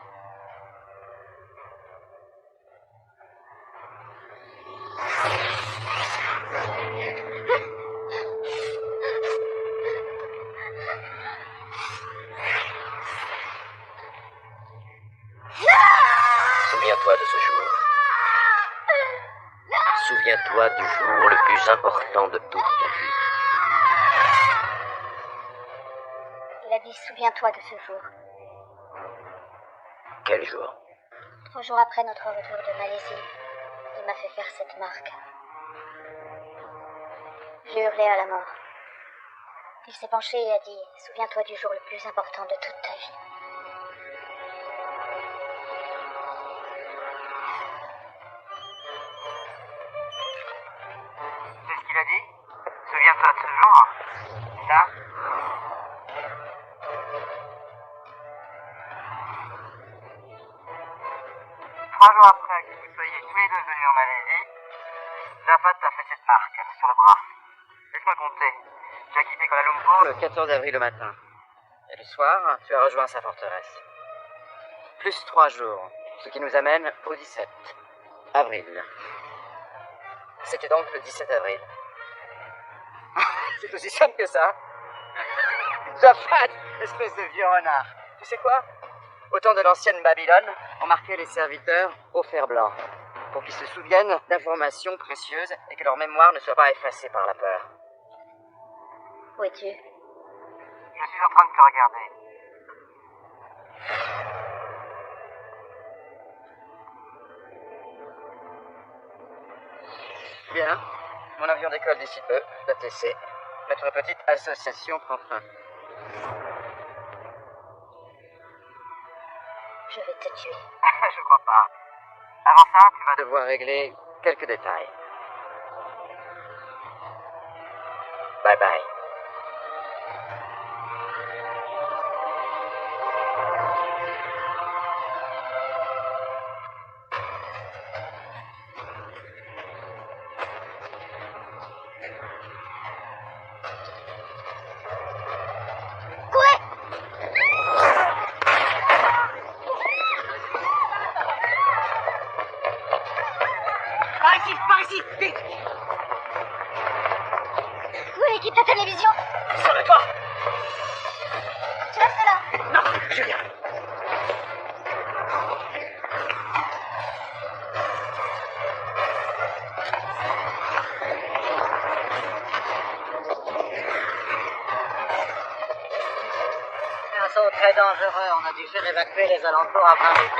souviens-toi du jour le plus important de toute ta vie. Il a dit, souviens-toi de ce jour. Quel jour? 3 jours après notre retour de Malaisie, il m'a fait faire cette marque. J'ai hurlé à la mort. Il s'est penché et a dit, souviens-toi du jour le plus important de toute ta vie. C'est ce qu'il a dit? Souviens-toi de ce jour. C'est ça? Trois jours après que vous soyez tous les deux venus en Malaisie, Zafat t'a fait cette marque sur le bras. Laisse-moi compter. Tu as quitté Kuala Lumpur Le 14 avril le matin. Et le soir, tu as rejoint sa forteresse. Plus 3 jours, ce qui nous amène au 17 avril. C'était donc le 17 avril. C'est aussi simple que ça. Jafat, espèce de vieux renard. Tu sais quoi? Au temps de l'ancienne Babylone, on marquait les serviteurs au fer blanc, pour qu'ils se souviennent d'informations précieuses et que leur mémoire ne soit pas effacée par la peur. Où es-tu? Je suis en train de te regarder. Bien. Mon avion décolle d'ici peu, l'ATC. Notre petite association prend fin. Je vais te tuer. Je crois pas. Avant ça, tu vas Devoir régler quelques détails. Bye bye. Par ici, vite! Où est l'équipe de télévision? Sur le toit! Tu restes là. Non, je viens. C'est un saut très dangereux. On a dû faire évacuer les alentours à 20 minutes.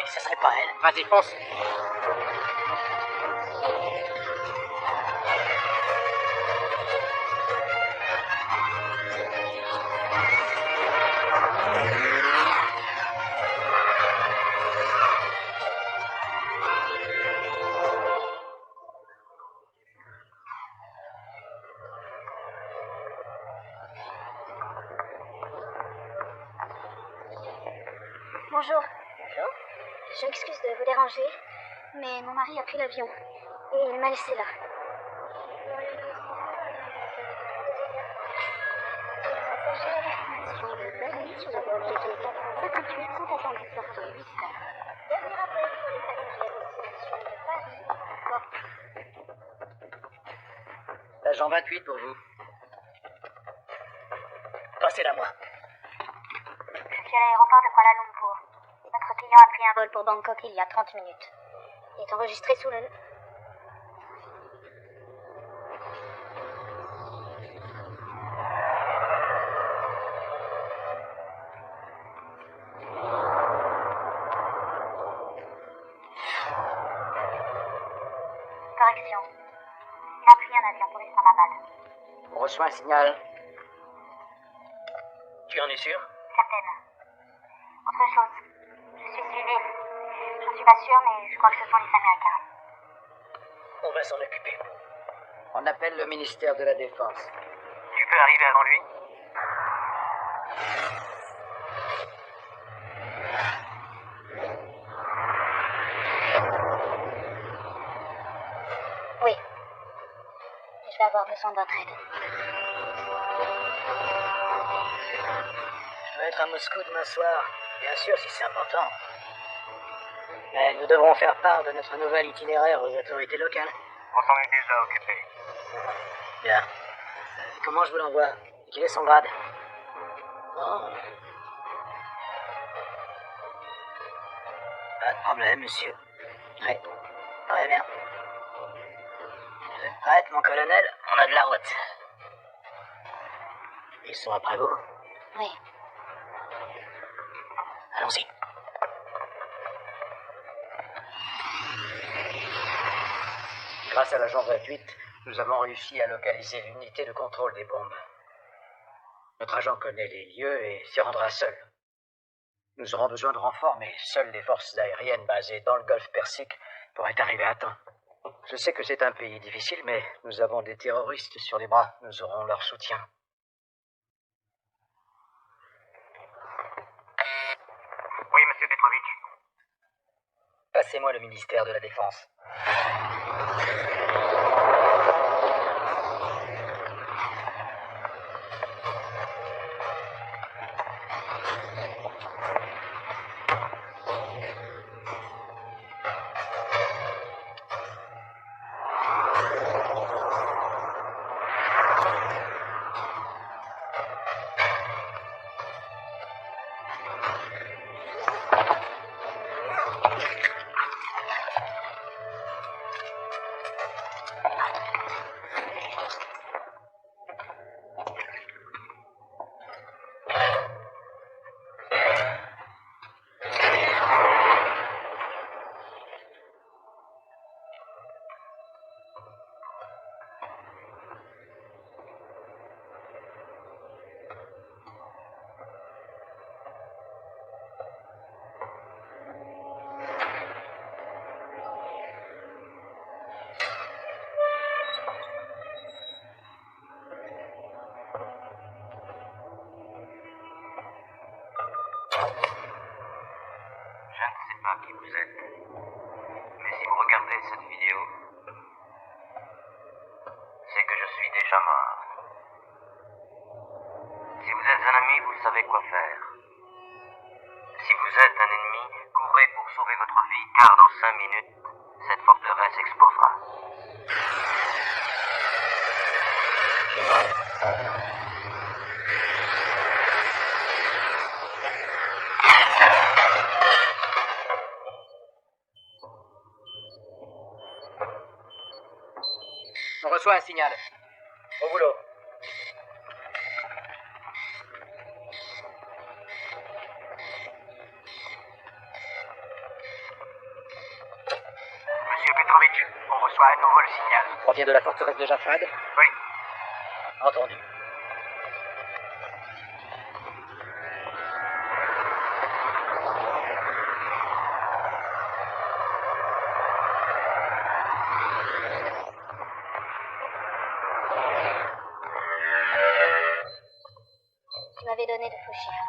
Ce serait pas elle. Vas-y, fonce. Bonjour. Je m'excuse de vous déranger, mais mon mari a pris l'avion et il m'a laissé là. L'agent 28 pour vous. Passez-la moi. Je suis à l'aéroport de Kuala Lumpur. Notre client a pris un vol pour Bangkok il y a 30 minutes. Il est enregistré sous le... Correction. un avion pour Islamabad. On reçoit un signal. Tu en es sûr? Certaine. Autre chose, je suis suivie. Je ne suis pas sûre, mais je crois que ce sont les Américains. On va s'en occuper. On appelle le ministère de la Défense. Tu peux arriver avant lui? Oui. Je vais avoir besoin de votre aide. Je dois être à Moscou demain soir. Bien sûr, si c'est important. Mais nous devrons faire part de notre nouvel itinéraire aux autorités locales. On s'en est déjà occupé. Bien. Comment je vous l'envoie? Quel est son grade? Oh. Pas de problème, monsieur. Oui. Très bien. Vous êtes prête, mon colonel? On a de la route. Ils sont après vous? Oui. Allons-y. Grâce à l'agent 28, nous avons réussi à localiser l'unité de contrôle des bombes. Notre agent connaît les lieux et s'y rendra seul. Nous aurons besoin de renforts, mais seules les forces aériennes basées dans le golfe Persique pourraient arriver à temps. Je sais que c'est un pays difficile, mais nous avons des terroristes sur les bras. Nous aurons leur soutien. Oui, monsieur Petrovitch. Passez-moi le ministère de la Défense. Je ne sais pas qui vous êtes, mais si vous regardez cette vidéo, c'est que je suis déjà mort. Si vous êtes un ami, vous savez quoi faire. Si vous êtes un ennemi, courez pour sauver votre vie, car dans 5 minutes, cette forteresse explosera. On reçoit un signal. Au boulot. Monsieur Petrovitch, on reçoit à nouveau le signal. Provient de la forteresse de Jafad? Oui. Entendu. Tu m'avais donné de faux chiffres.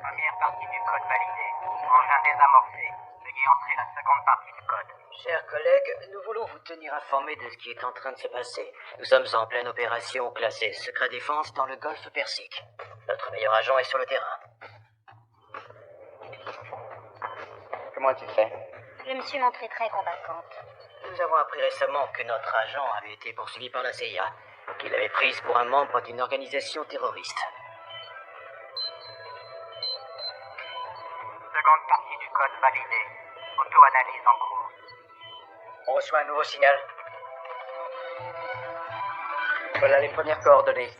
Première partie du code validée. Engin désamorcé. Veuillez entrer la seconde partie du code. Chers collègues, nous voulons vous tenir informés de ce qui est en train de se passer. Nous sommes en pleine opération classée secret défense dans le golfe Persique. Notre meilleur agent est sur le terrain. Comment as-tu fait? Je me suis montrée très combattante. Nous avons appris récemment que notre agent avait été poursuivi par la CIA, qu'il l'avait prise pour un membre d'une organisation terroriste. Seconde partie du code validée. Auto-analyse en cours. On reçoit un nouveau signal. Voilà les premières coordonnées.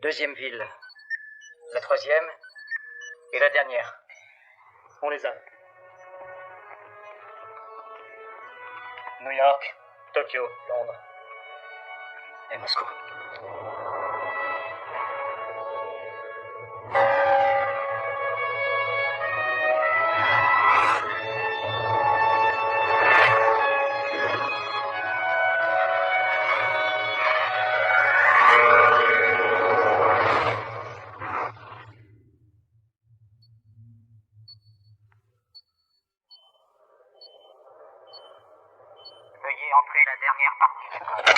Deuxième ville. La troisième. Et la dernière. On les a. New York, Tokyo, Londres. et Moscou. Veuillez entrer la dernière partie du code.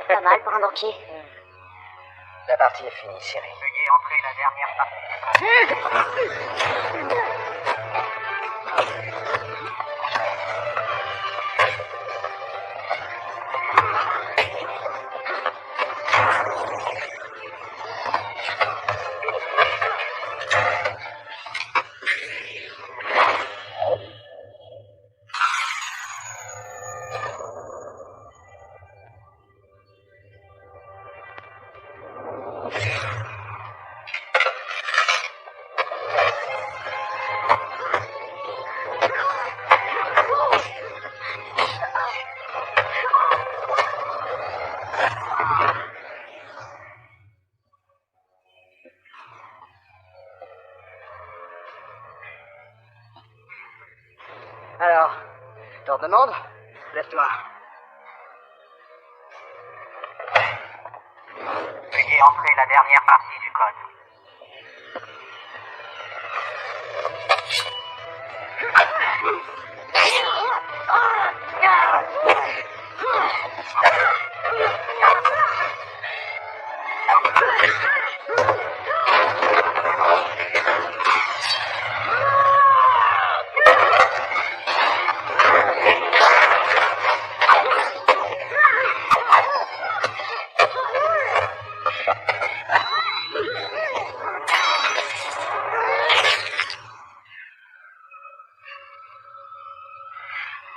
Pas mal pour un banquier. La partie est finie, Siri. Veuillez entrer la dernière partie du code. Alors, t'en demandes? Lève-toi. Veuillez entrer la dernière partie du code.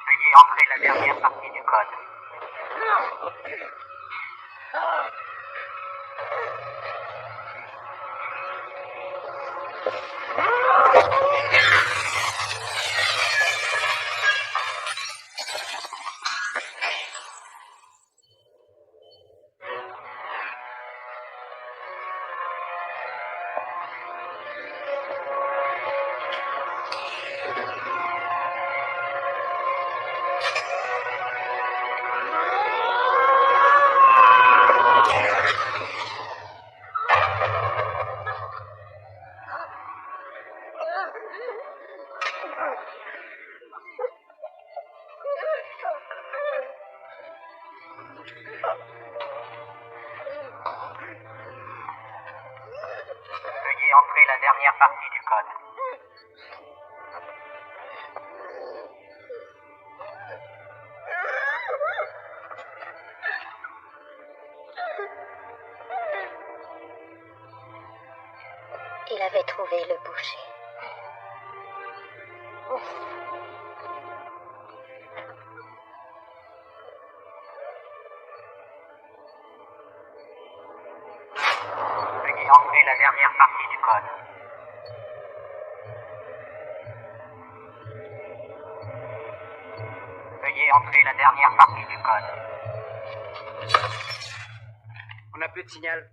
Veuillez entrer la dernière partie du code. Veuillez entrer la dernière partie du code. Il avait trouvé le boucher. Veuillez entrer la dernière partie du code. Veuillez entrer la dernière partie du code. On n'a plus de signal.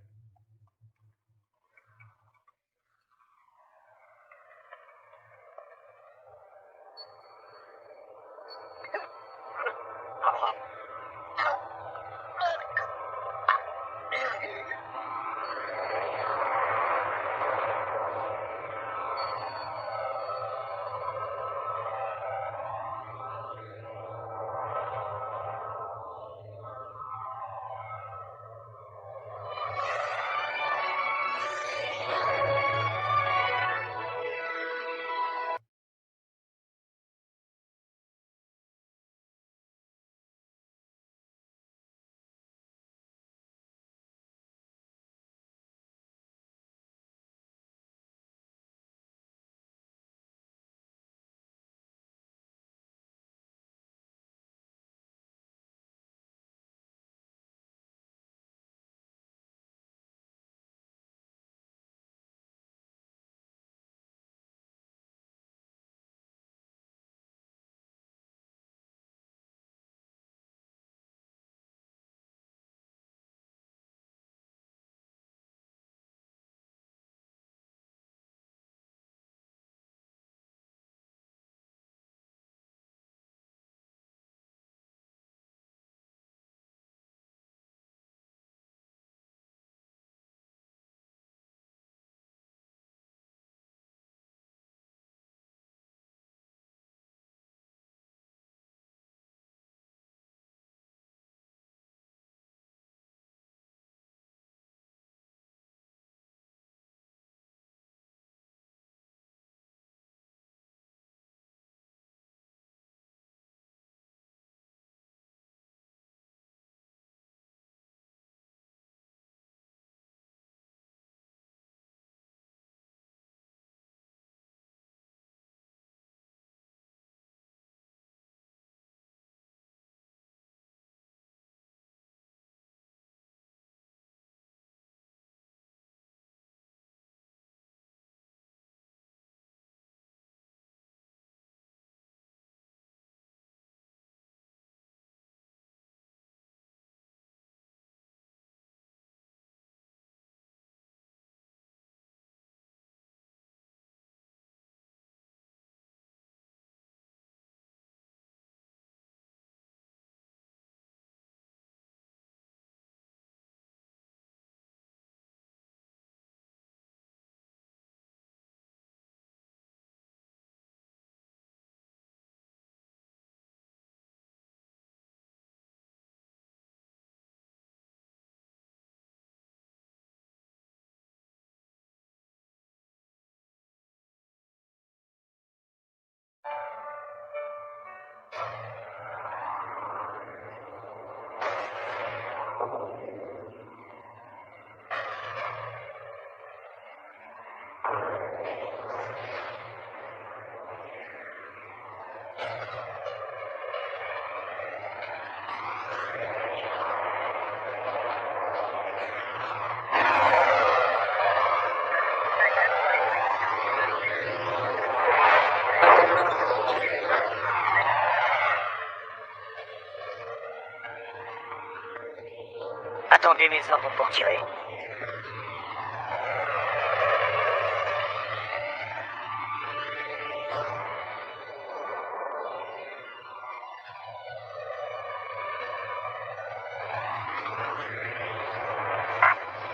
Attendez mes ordres pour tirer.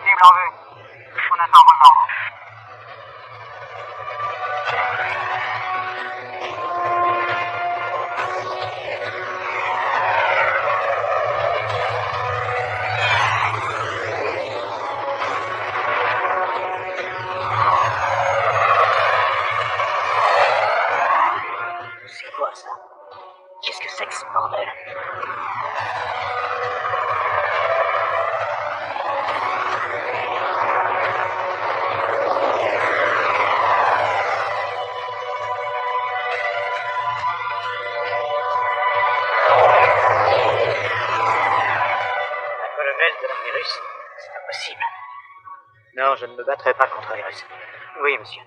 Cible en vue. On attend vos ordres. C'est quoi ça? Qu'est-ce que c'est que ce bordel? Un colonel de l'armée russe? C'est impossible. Non, je ne me battrai pas contre les Russes. Oui, monsieur.